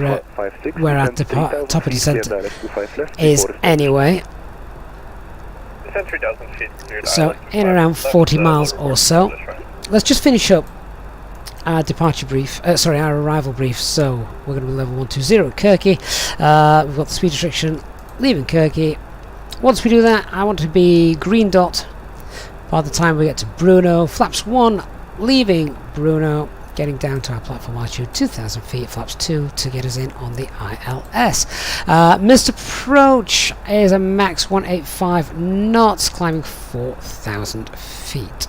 at the top of descent is anyway. Descent 3,000 feet. So in around 40 miles or so. Let's just finish up our departure brief, our arrival brief. So we're going to be level 120 at Kirky. We've got the speed restriction leaving Kirky. Once we do that, I want to be green dot by the time we get to Bruno. Flaps 1 leaving Bruno, getting down to our platform altitude 2,000 feet. Flaps 2 to get us in on the ILS. Missed approach is a max 185 knots, climbing 4,000 feet.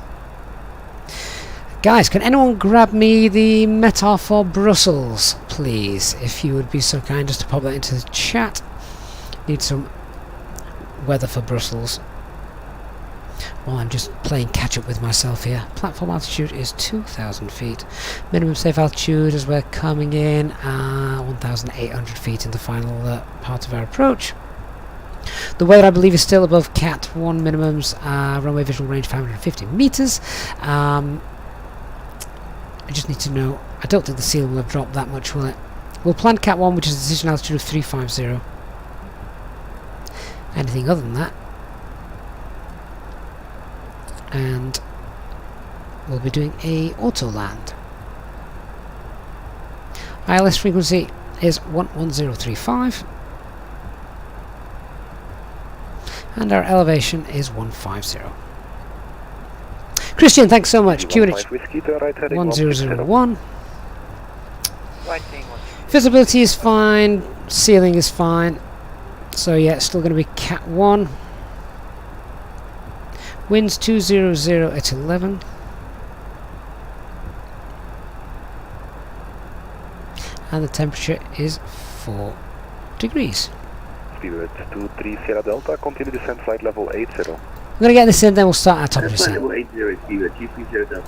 Guys, can anyone grab me the METAR for Brussels, please? If you would be so kind as to pop that into the chat. Need some weather for Brussels. Well, I'm just playing catch up with myself here. Platform altitude is 2,000 feet. Minimum safe altitude as we're coming in 1,800 feet in the final part of our approach. The weather, I believe, is still above Cat 1 minimums. Runway visual range 550 meters. I just need to know. I don't think the seal will have dropped that much, will it? We'll plan Cat 1, which is a decision altitude of 350. Anything other than that, and we'll be doing a auto land. ILS frequency is 11035 and our elevation is 150. Christian, thanks so much. QNH 1001. Visibility is fine, ceiling is fine. So yeah, it's still going to be Cat 1. Winds 200 at 11. And the temperature is 4 degrees. Speedbird 23 Sierra Delta, continue descent flight level 80. I'm going to get this in, then we'll start our top of descent. Level 80, Speedbird 230 Delta.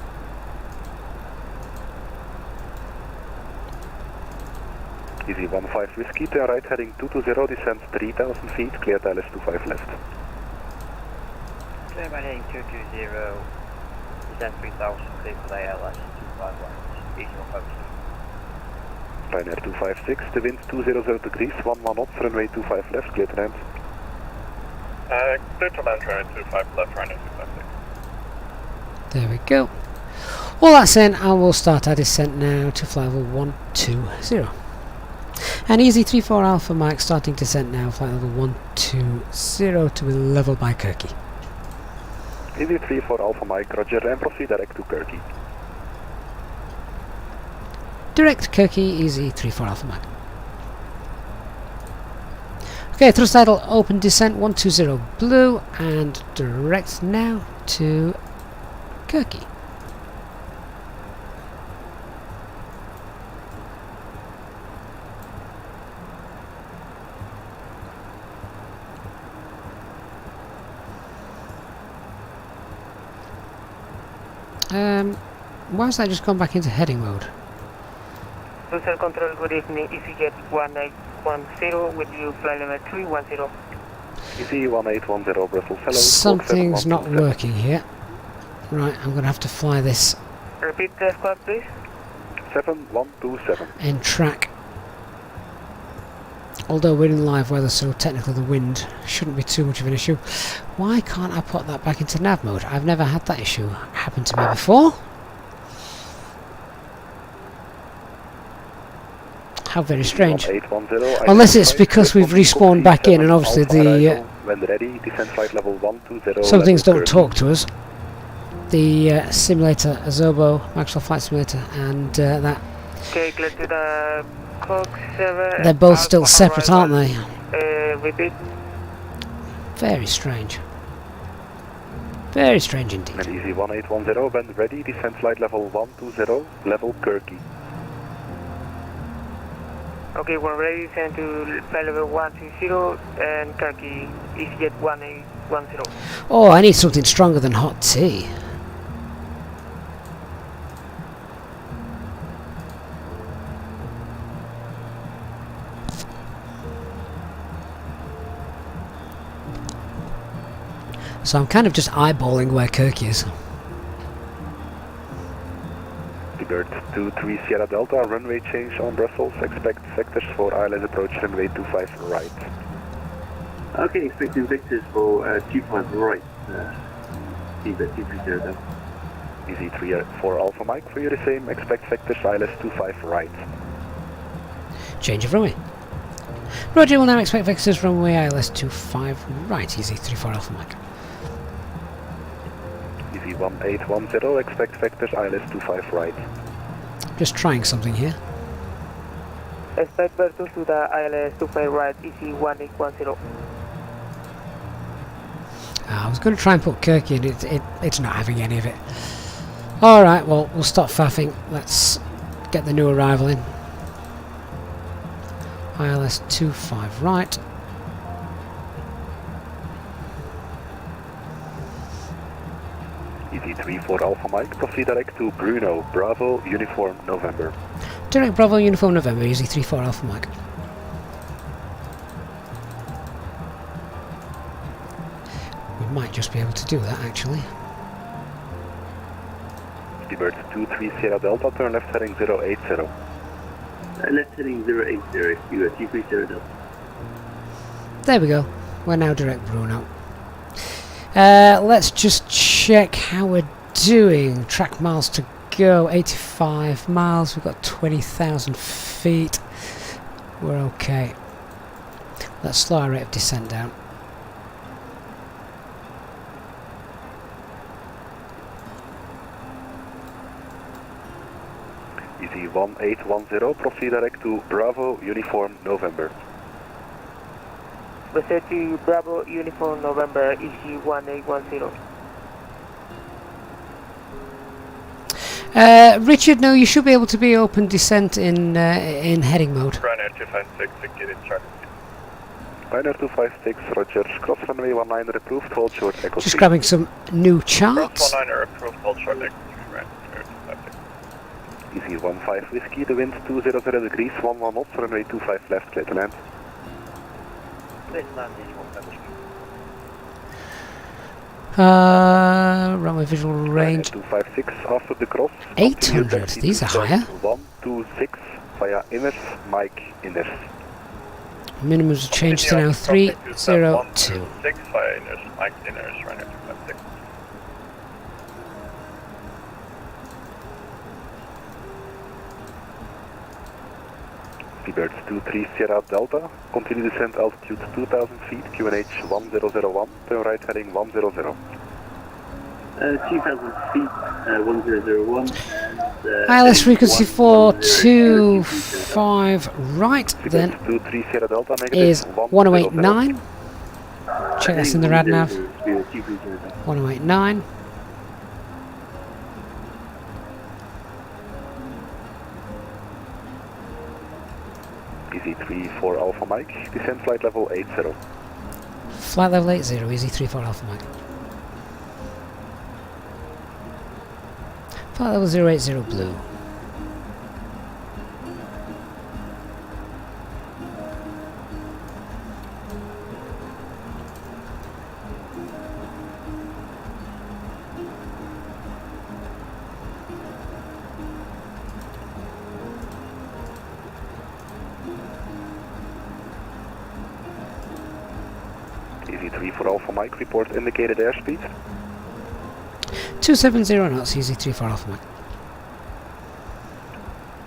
Easy 15 Whiskey, turn right heading 220, descend 3,000 feet, cleared ILS 25 left. Clear by heading 220, descend 3,000, clear for the ILS 25 left, easy 156. Ryanair 256, the wind 200 degrees, 11 knots, runway 25 left, clear to land. Clear to land, Ryanair 25 left, Ryanair 256. There we go. All that's in, and we'll start our descent now to flight level 120. And easy 34 Alpha Mike starting descent now, flight level 120 to be level by Kirky. Easy 34 Alpha Mike, roger, and proceed direct to Kirky. Direct Kirky, easy 34 Alpha Mike. Okay, thrust idle, open descent 120 blue, and direct now to Kirky. Why has that just gone back into heading mode? Brussels Control, good evening. EasyJet 1810, will you fly limit 310? Easy 1810, Brussels, hello. Something's not working here. Right, I'm going to have to fly this. Repeat the squad, please. 7127. In track. Although we're in live weather, so technically the wind shouldn't be too much of an issue. Why can't I put that back into nav mode? I've never had that issue happen to me before. How very strange. Unless it's because we've respawned back in and obviously the... When ready, descent flight level 120. some things don't talk to us. the simulator, Azobo, Microsoft Flight Simulator, and that. Okay, clear to the Cox 7. They're both still separate, aren't they? Repeat. Very strange. Very strange indeed. And easy 1810, when ready, descent flight level 120, level Kirky. Okay, when ready, descend to flight level 120 and Kirky, EasyJet 1810. Oh, I need something stronger than hot tea. So I'm kind of just eyeballing where Kirky is. Bird 23 Sierra Delta, runway change on Brussels, expect vectors for ILS approach runway 25 right. Okay, expecting vectors for 25 right. Seabed 230. Easy 34 Alpha Mike, for you the same, expect vectors ILS 25 right. Change of runway. Roger, will now expect vectors runway ILS 25 right, easy 34 Alpha Mike. Easy 1810, expect vectors ILS 25 right. Just trying something here. Expect vectors to the ILS 25 right, easy 1810. I was going to try and put Kirky in, it's not having any of it. Alright, well, we'll stop faffing. Let's get the new arrival in. ILS 25 right. Easy 34 Alpha Mike, proceed direct to Bruno, Bravo, Uniform, November. Direct Bravo, Uniform, November, easy 34 Alpha Mike. We might just be able to do that, actually. Bird 23 Sierra Delta, turn left heading 080. Left heading 080, you are 23 Sierra Delta. There we go. We're now direct Bruno. Let's just check how we're doing. Track miles to go, 85 miles. We've got 20,000 feet. We're okay. Let's slow our rate of descent down. Easy 1810, proceed direct to Bravo, Uniform, November. Proceed to Bravo, Uniform, November, easy 1810. Richard, no, you should be able to be open descent in heading mode. Ryanair 256, executed traffic. Ryanair 256, Roger, cross runway 19 approved, hold short, echo. Just grabbing some new charts. Cross 19 approved, hold short, echo. Easy 15 Whiskey, the wind 200 degrees, 11 knots, runway 25 left, clear to land. Runway visual range. 256 after the cross. 800, these are higher. 126 via Inners, Mike Inners. Minimums changed to now 302. 6 via Inners, Mike Inners, Ryanair 256. Seabird 23 Sierra Delta, continue descent altitude 2000 feet, QNH 1001, turn right heading 100. 2000 feet, 1001. ILS frequency 425 right then is 1089. Check that's in the rad nav. 1089. Easy 34 Alpha Mike, descent flight level 80. Flight level 80, easy 34 Alpha Mike. Flight level 080 blue. Easy 34 Alpha Mike, report indicated airspeed. 270 knots, easy 34 Alpha Mike.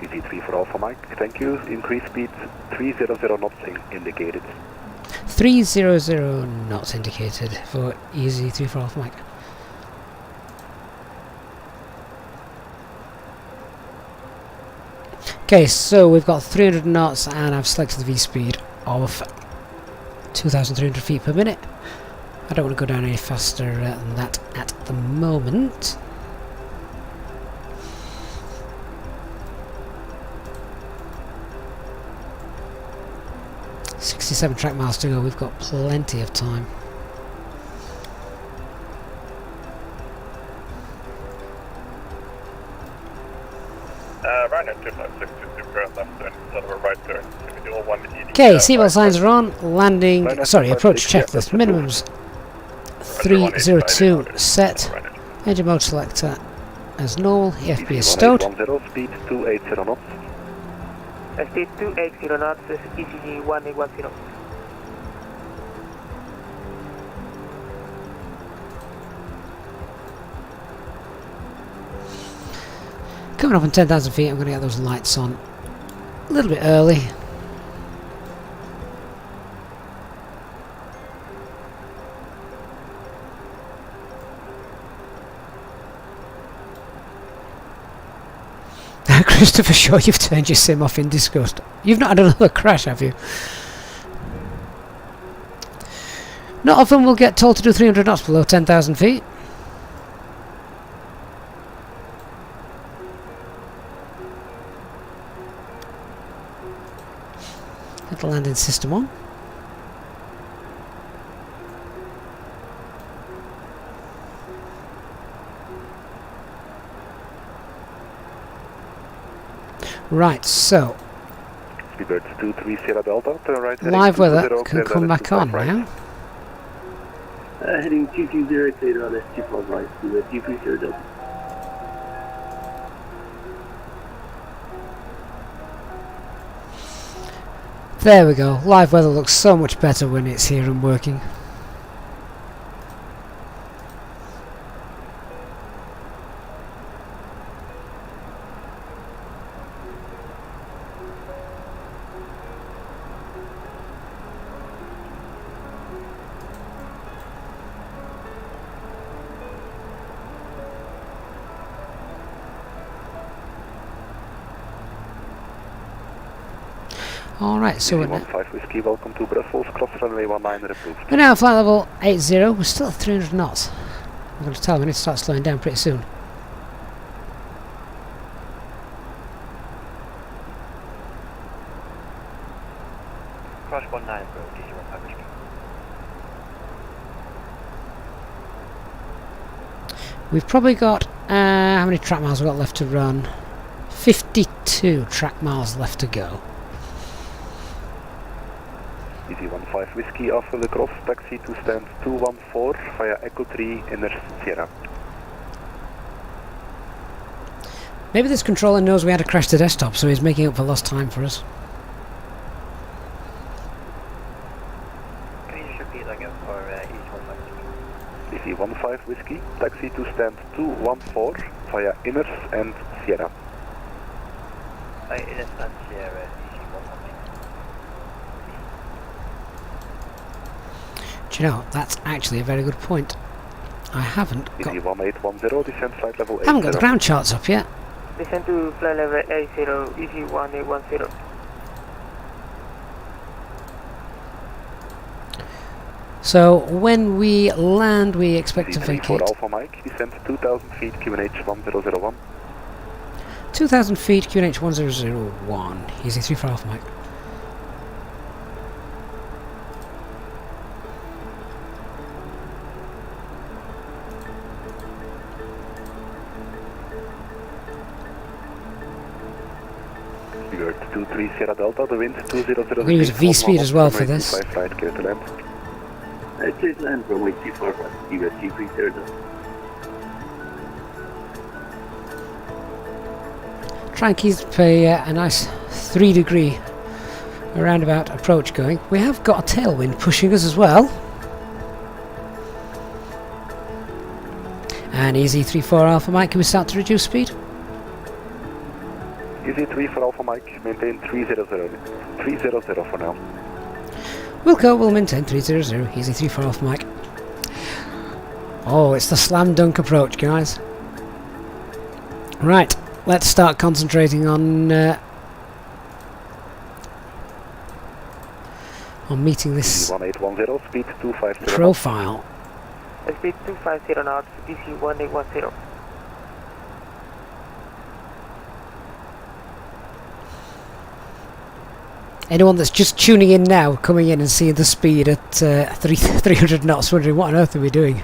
Easy 34 Alpha Mike, thank you. Increase speed 300 knots indicated. 300 knots indicated for easy 34 Alpha Mike. Okay, so we've got 300 knots and I've selected the V-speed of 2,300 feet per minute. I don't want to go down any faster than that at the moment. "67 track miles to go." We've got plenty of time. Right now, 256 to current left turn, instead of a right turn. If we do a 180. Okay, seatbelt signs are on. Landing. Sorry, approach checklist. Minimums 302 set. Engine mode selector as normal. EFB is stowed. Speed 280 knots. Speed 280 knots, ECG 1810. Coming up on 10,000 feet, I'm going to get those lights on a little bit early. Christopher Shaw, you've turned your sim off in disgust. You've not had another crash, have you? Not often we'll get told to do 300 knots below 10,000 feet. Get the landing system on. Right, so Speedbird 23 Sierra Delta, turn right. live weather can come back on now. Heading 220 clear on S25 right, Speedbird 23 Sierra Delta. There we go. Live weather looks so much better when it's here and working. Alright, so we're now, Whiskey, welcome to Brussels, cross runway 19 approved. we're now at flight level 80, we're still at 300 knots. I'm going to tell them we need to start slowing down pretty soon. Cross 19 approved, DC-15 Whiskey. We've probably got, how many track miles we've got left to run? 52 track miles left to go. DC-15 Whiskey, after the cross, taxi to stand 214 via Echo 3 inner Sierra. Maybe this controller knows we had a crash to desktop, so he's making up for lost time for us. Can you just repeat that again for each 15? DC-15 Whiskey, taxi to stand 214 via Inners and Sierra. Inners and Sierra, Do you know, that's actually a very good point. I haven't got... DC-1810, descend flight level 80. I haven't got the ground charts up yet. Descend to flight level 80, EC1810. So when we land, we expect to vacate. Alpha Mike, descend 2,000 feet, QNH 1001. 2,000 feet, QNH 1001. Easy 3 for Alpha Mike. Speedbird 23 Sierra Delta, the wind 200. We're going to use V-speed as well for this. Right, clear to land. Clear to land, runway 24 right, Speedbird 23 Sierra Delta. Try and keep a nice 3-degree roundabout approach going. We have got a tailwind pushing us as well. And easy 3-4 Alpha Mike, can we start to reduce speed? Easy 3 for Alpha Mike, maintain 300. 300 for now. We'll maintain 300, easy 3 for Alpha Mike. Oh, it's the slam dunk approach, guys. Right, let's start concentrating on on meeting this 1810, speed 250. profile. Speed 250 knots, DC 1810. Anyone that's just tuning in now, coming in and seeing the speed at 300 knots, wondering what on earth are we doing?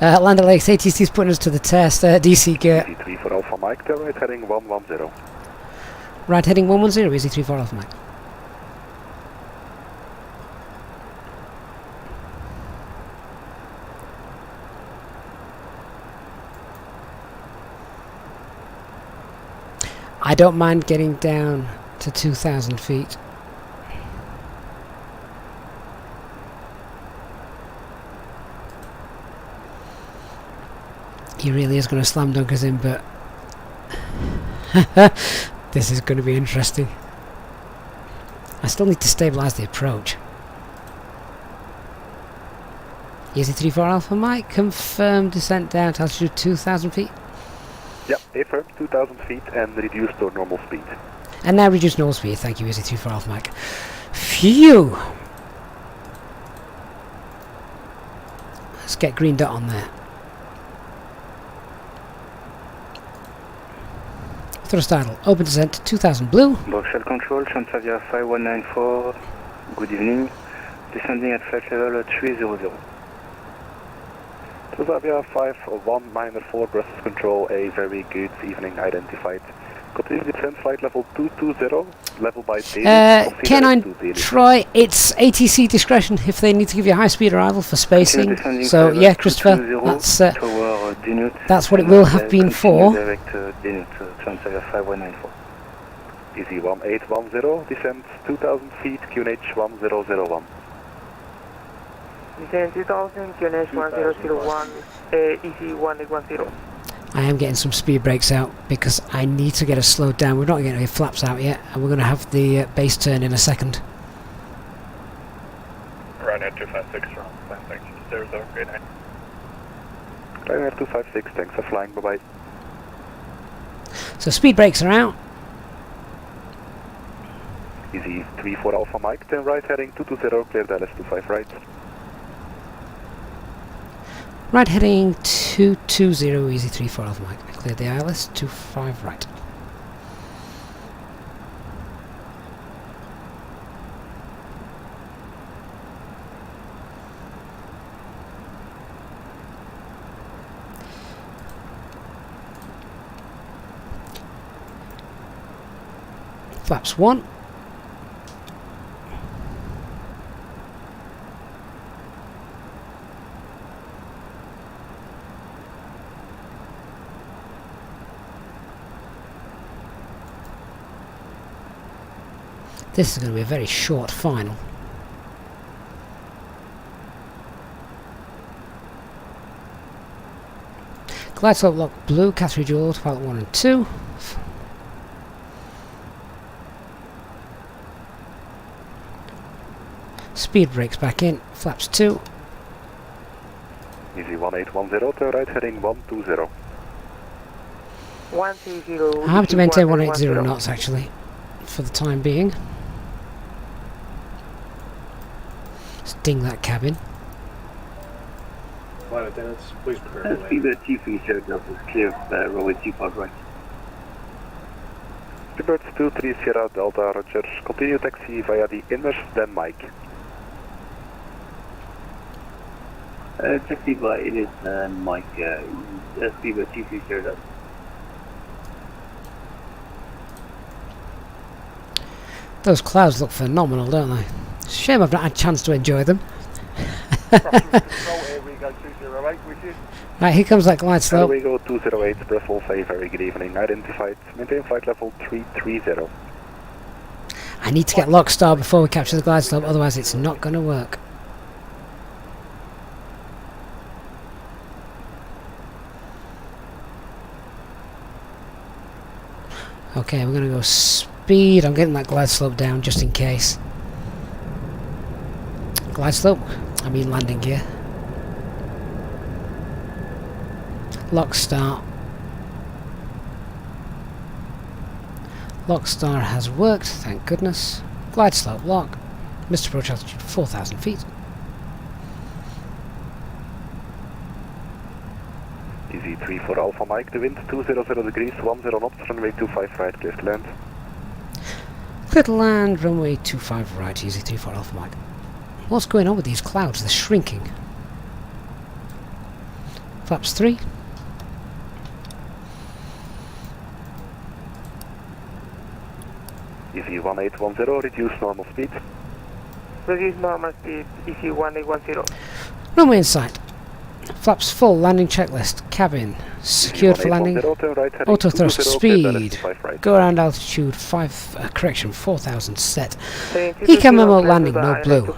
Land O'Lakes, ATC's putting us to the test. DC gear. Easy 3 for Alpha Mike, tail right heading 110. Right heading 110, Easy 3 for Alpha Mike. I don't mind getting down to 2,000 feet. He really is going to slam dunk us in, but this is going to be interesting. I still need to stabilise the approach. Easy 34 Alpha Mike, confirm descent down to altitude 2,000 feet. Yep, affirm 2,000 feet and reduce to normal speed. And now reduce normal speed, thank you, Easy 34 Alpha Mike. Phew! Let's get green dot on there. Thrust idle, open descent to 2,000 blue. Boxel control, Transavia 5194, good evening. Descending at flight level 300. Transavia 5194, Brussels control, a very good evening identified. Continue descent flight level 220, level by daily. Canine, try, it's ATC discretion if they need to give you a high speed arrival for spacing. So yeah, Christopher, that's what it will have been for. Direct Transavia 5194. Easy 1810, descent 2,000 feet, QNH 1001. Descent 2,000, QNH 1001, Easy 1810. I am getting some speed brakes out because I need to get us slowed down. We're not getting any flaps out yet, and we're going to have the base turn in a second. Ryanair 256 from thanks. 0039. Ryanair 256, thanks for flying, bye bye. So speed brakes are out. Easy 34 Alpha Mike, 10 right heading 220, clear Dallas 25 right. Right heading 220, Easy 34 Alpha Mike. Clear the ILS, 25 right. Flaps 1. This is going to be a very short final. Glide slope lock blue, Catherine dual, autopilot 1 and 2. Speed brakes back in, flaps 2. Easy 1810, to right heading 120. 120. I have to maintain 180 knots actually, for the time being. Sting that cabin. Pilot Dennis, please prepare. Speedbird 230 Delta is clear of runway 25 right. Speedbird 23 Sierra Delta, roger. Continue taxi via the inner, then Mike. Taxi via inner, Mike. Speedbird 230 Delta. Those clouds look phenomenal, don't they? It's a shame I've not had a chance to enjoy them. Right, here comes that glide slope. Here we go, 208, Brussels, a very good evening. Identified, maintain flight level 330. I need to get lock star before we capture the glide slope, otherwise it's not going to work. Okay, we're going to go speed. I'm getting that glide slope down just in case. Glide slope? I mean landing gear. Lock start. Lock star has worked, thank goodness. Glide slope lock. Missed approach altitude 4,000 feet. Easy 34 Alpha Mike, the wind 200 degrees, 10 knots, runway 25 right, clear to land. Clear to land, runway 25 right, easy 34 Alpha Mike. What's going on with these clouds? They're shrinking. Flaps 3. Easy 1810, reduce normal speed. Reduce normal speed, easy 1810. Runway in sight. Flaps full, landing checklist, cabin, secured for landing, auto thrust, speed, go around altitude 4,000 set. ECAM memo landing, no blue.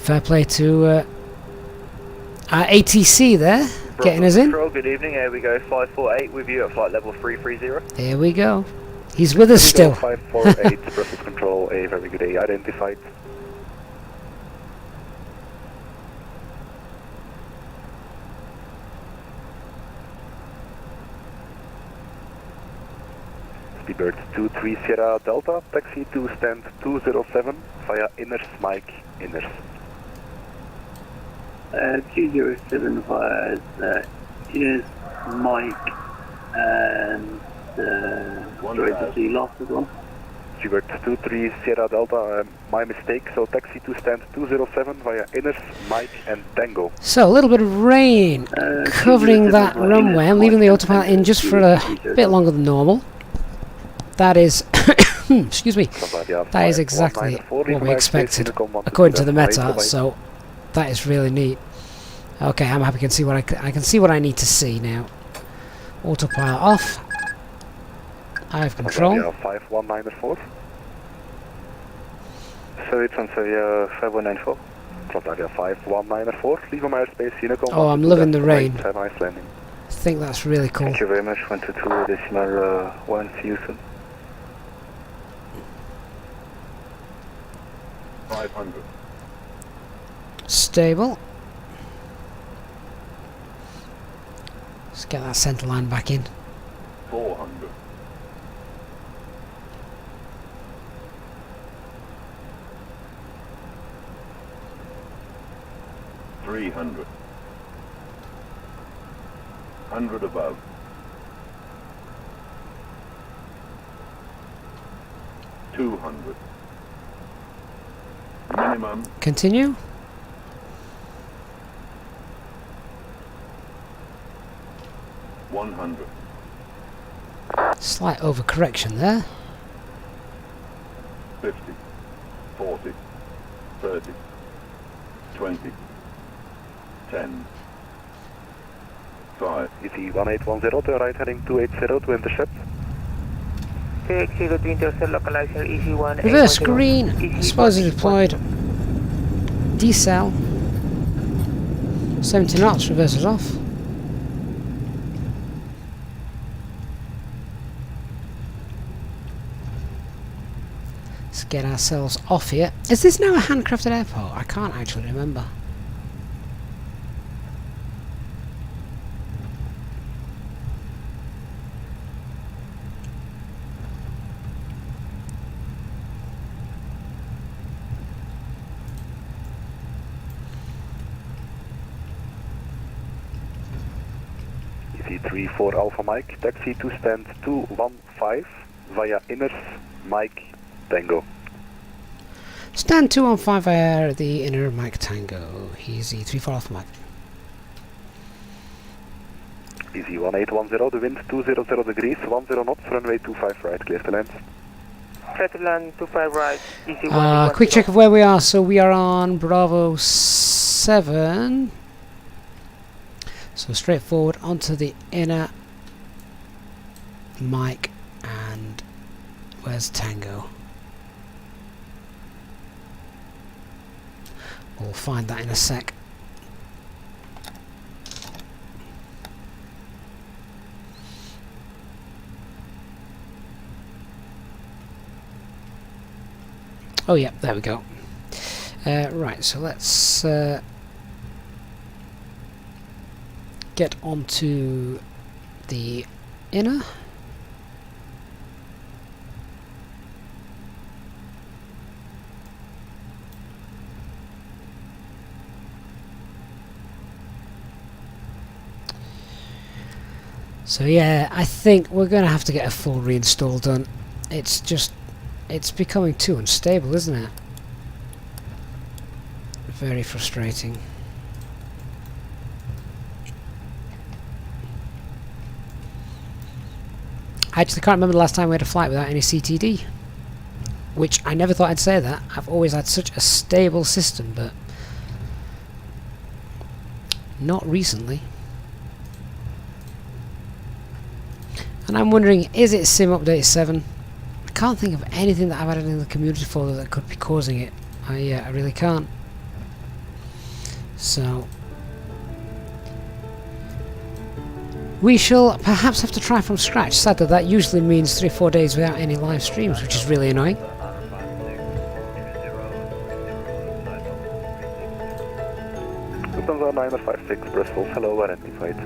Fair play to ATC there, getting us in. Good evening, here we go, 548 with you at flight level 330. Here we go. He's with us still. 548, Brussels Control, a very good day, identified. Speedbird 23 Sierra Delta, taxi to stand 207 via Inners, Mike, Inners. 207 via Inners, Mike, and sorry to see last as well. Speedbird 23 Sierra Delta, my mistake, so taxi to stand 207 via Inners, Mike, and Tango. So a little bit of rain covering that runway. I'm leaving the autopilot in just for a bit longer than normal. That is, excuse me, that is exactly what we expected, according to the meta, so that is really neat. Okay, I'm happy I can see what I can see what I need to see now. Autopilot off. I have control. 5194. Sorry, Transavia 5194. Transavia 5194. Leave my airspace, Unicom. Oh, I'm loving the rain. Have a nice landing. I think that's really cool. Thank you very much. 122.1. See you soon. 500. Stable. Let's get that centre line back in. 400. 300. 100 above. 200. Minimum. Continue. 100. Slight overcorrection there. 50. 40. 30. 20. 10. 5. Easy 1810 to right heading 280 to intercept. 280 to intercept localizer easy 1810. Reverse green, supposedly deployed. Decel. 70 knots, reverses off. Let's get ourselves off here. Is this now a handcrafted airport? I can't actually remember. Easy 34 Alpha Mike, taxi to stand 215 via Inners, Mike, Tango. Stand 215 via the inner Mike Tango. Easy 34 Alpha Mike. Easy 1810, the wind 200 degrees, 10 knots, runway 25 right, clear to land. Clear to land 25 right, easy 1810. Quick check of where we are. So we are on Bravo 7. So straight forward onto the inner Mike, and where's Tango? We'll find that in a sec. Oh yeah, there we go. Right, so let's get onto the inner. So yeah, I think we're going to have to get a full reinstall done. It's becoming too unstable, isn't it? Very frustrating. I actually can't remember the last time we had a flight without any CTD. Which I never thought I'd say that. I've always had such a stable system, but not recently. And I'm wondering, is it Sim Update 7? I can't think of anything that I've added in the community folder that could be causing it. I really can't. So we shall perhaps have to try from scratch. Sadly, that usually means 3 or 4 days without any live streams, which is really annoying. Lufthansa 956 Brussels, hello, identified.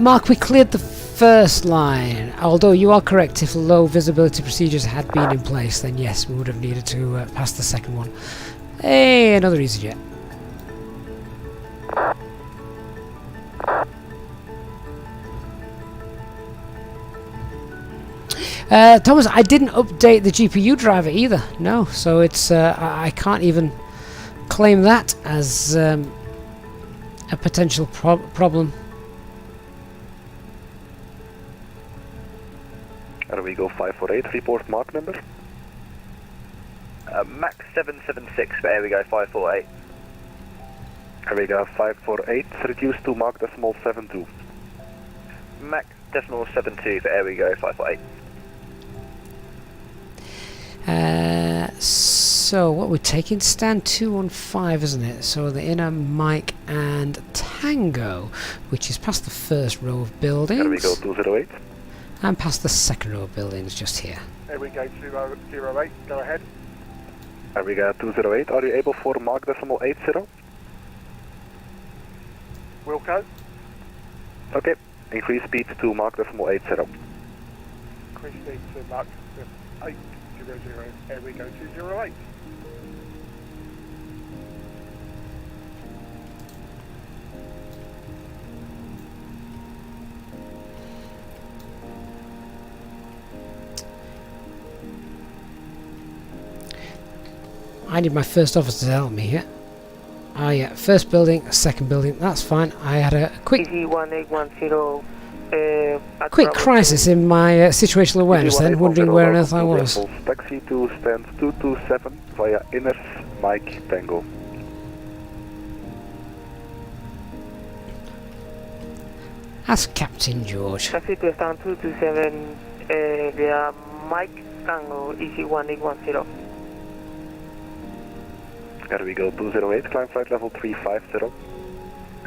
Mark, we cleared the first line. Although you are correct, if low visibility procedures had been in place, then yes, we would have needed to pass the second one. Hey, another EasyJet. Thomas, I didn't update the GPU driver either. No, so it's I can't even claim that as a potential problem. There we go, 548, report mark number. Max 776, but here we go, 548. Here we go, 548, reduced to Mach decimal 72. Max decimal 72, but here we go, 548. So what we're taking, stand 215, isn't it? So the inner Mike and Tango, which is past the first row of buildings. Here we go, 208. And past the second row of buildings, just here. There we go, 208, go ahead. Here we go, 208. Are you able for Mach decimal 80? Wilco. Okay, increase speed to Mach decimal 80. Increase speed to Mach 800. There we go, 208. I need my first officer to help me here. Ah yeah, first building, second building, that's fine. I had a quick crisis in my situational awareness then, wondering where on earth I was. Taxi to stand 227 via Inners Mike Tango. Ask Captain George. Taxi to stand 227 via Mike Tango, EC1810. There we go, 208, climb flight level 350.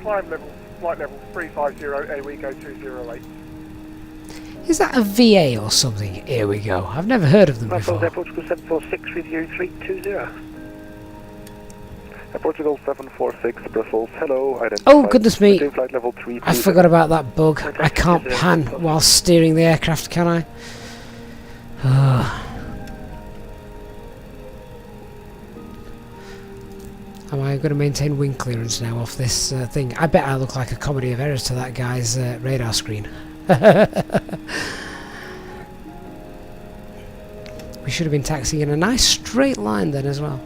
Climb level, flight level 350, here we go, 208. Is that a VA or something? Here we go. I've never heard of them before. Portugal 746 with you 320. Portugal 746 Brussels, hello, identified. Oh goodness me, flight level 320. I forgot about that bug. I can't pan while steering the aircraft, can I? Am I going to maintain wing clearance now off this thing? I bet I look like a comedy of errors to that guy's radar screen. We should have been taxiing in a nice straight line then as well.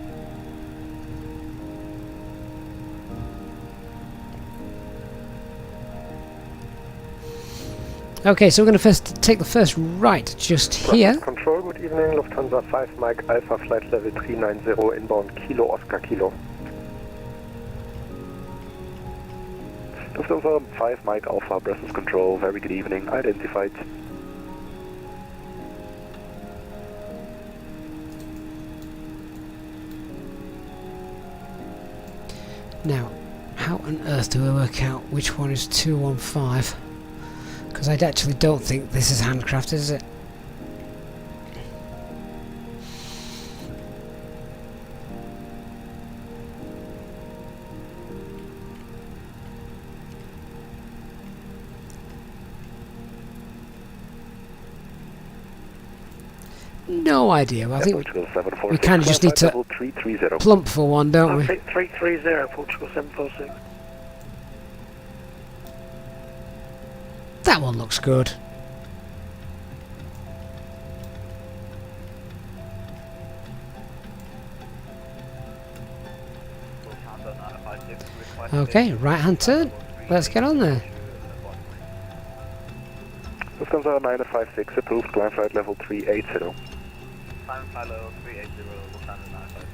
Okay, so we're going to first take the first right just here. Control, good evening, Lufthansa 5 Mike Alpha flight level 390 inbound Kilo Oscar Kilo. Lufthansa 5 Mike Alpha Brussels Control, very good evening, identified. Now, how on earth do we work out which one is 215? Because I actually don't think this is handcrafted, is it? No idea. Well, I think we kind of just need to plump for one, don't we? 330, Portugal 746. That one looks good. Okay, right hand turn. Let's get on there. Lufthansa 956 approved, climb flight level 380. Climb flight level 380, Lufthansa 956.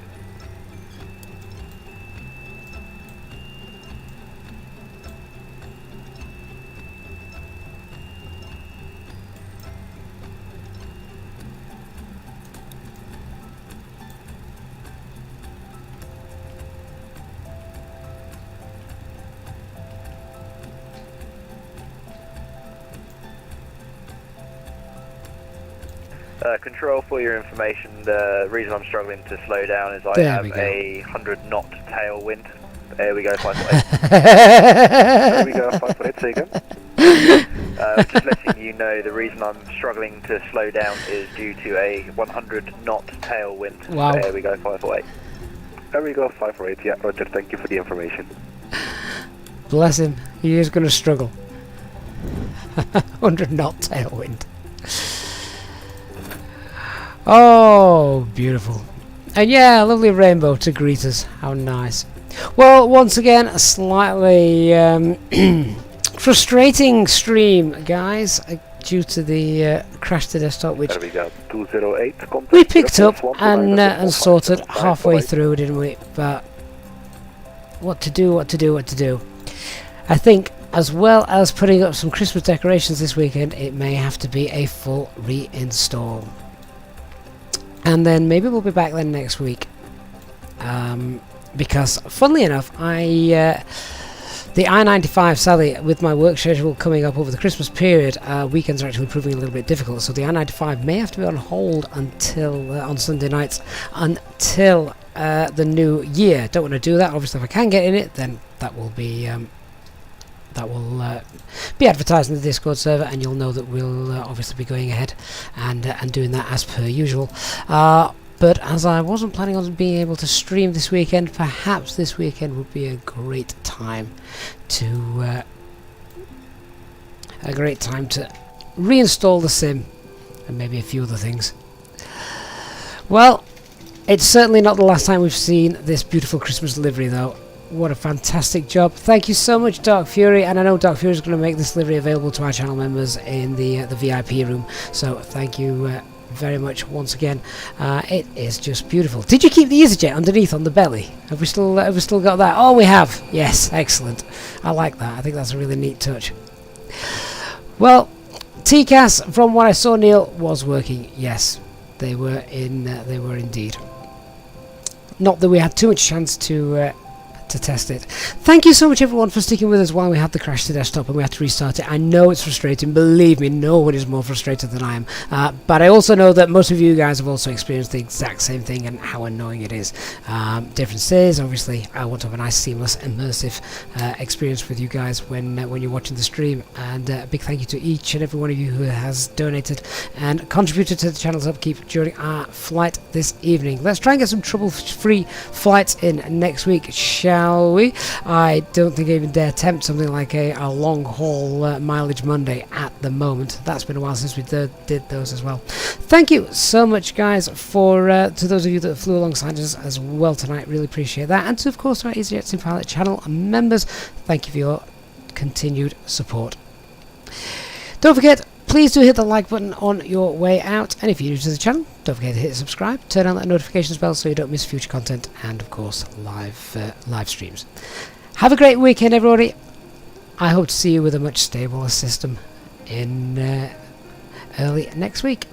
Control, for your information, the reason I'm struggling to slow down is I have a 100-knot tailwind. There we go, 5.8. There we go, 5.8, say again. Just letting you know, the reason I'm struggling to slow down is due to a 100-knot tailwind. Wow. There we go, 5.8. There we go, 5.8, yeah, Roger, thank you for the information. Bless him, he is going to struggle. 100-knot tailwind. Oh, beautiful. And yeah, a lovely rainbow to greet us. How nice. Well, once again, a slightly frustrating stream, guys, due to the crash to desktop, which we got 208 we picked up and sorted halfway through, didn't we? But what to do? I think, as well as putting up some Christmas decorations this weekend, it may have to be a full reinstall. And then maybe we'll be back then next week, because funnily enough, the I-95, sadly, with my work schedule coming up over the Christmas period, weekends are actually proving a little bit difficult, so the I-95 may have to be on hold until on Sunday nights until the new year. Don't want to do that. Obviously, if I can get in it, then that will be advertised in the Discord server, and you'll know that we'll obviously be going ahead and doing that as per usual. But as I wasn't planning on being able to stream this weekend, perhaps this weekend would be a great time to reinstall the sim and maybe a few other things. Well, it's certainly not the last time we've seen this beautiful Christmas livery, though. What a fantastic job. Thank you so much, Dark Fury, and I know Dark Fury is going to make this livery available to our channel members in the VIP room, so thank you very much once again. It is just beautiful. Did you keep the EasyJet underneath on the belly? Have we still got that? Oh, we have. Yes, excellent. I like that. I think that's a really neat touch. Well, TCAS, from what I saw, Neil, was working. Yes, they were indeed. Not that we had too much chance to test it. Thank you so much, everyone, for sticking with us while we had the crash to desktop and we had to restart it. I know it's frustrating. Believe me, no one is more frustrated than I am. But I also know that most of you guys have also experienced the exact same thing and how annoying it is. Difference is, obviously, I want to have a nice, seamless, immersive experience with you guys when you're watching the stream. And a big thank you to each and every one of you who has donated and contributed to the channel's upkeep during our flight this evening. Let's try and get some trouble-free flights in next week, shall we? I don't think I even dare attempt something like a long haul mileage Monday at the moment. That's been a while since we did those as well. Thank you so much, guys, for to those of you that flew alongside us as well tonight. Really appreciate that. And to, of course, our EasyJet Sim Pilot channel members, thank you for your continued support. Don't forget, please do hit the like button on your way out, and if you're new to the channel, don't forget to hit subscribe, turn on that notifications bell so you don't miss future content, and of course live streams. Have a great weekend, everybody. I hope to see you with a much stabler system in early next week.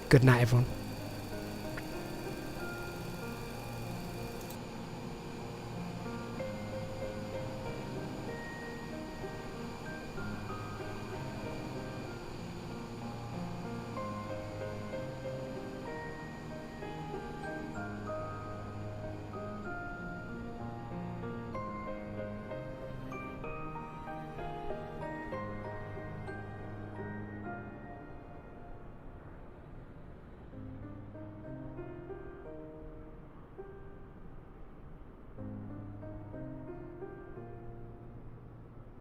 Good night, everyone.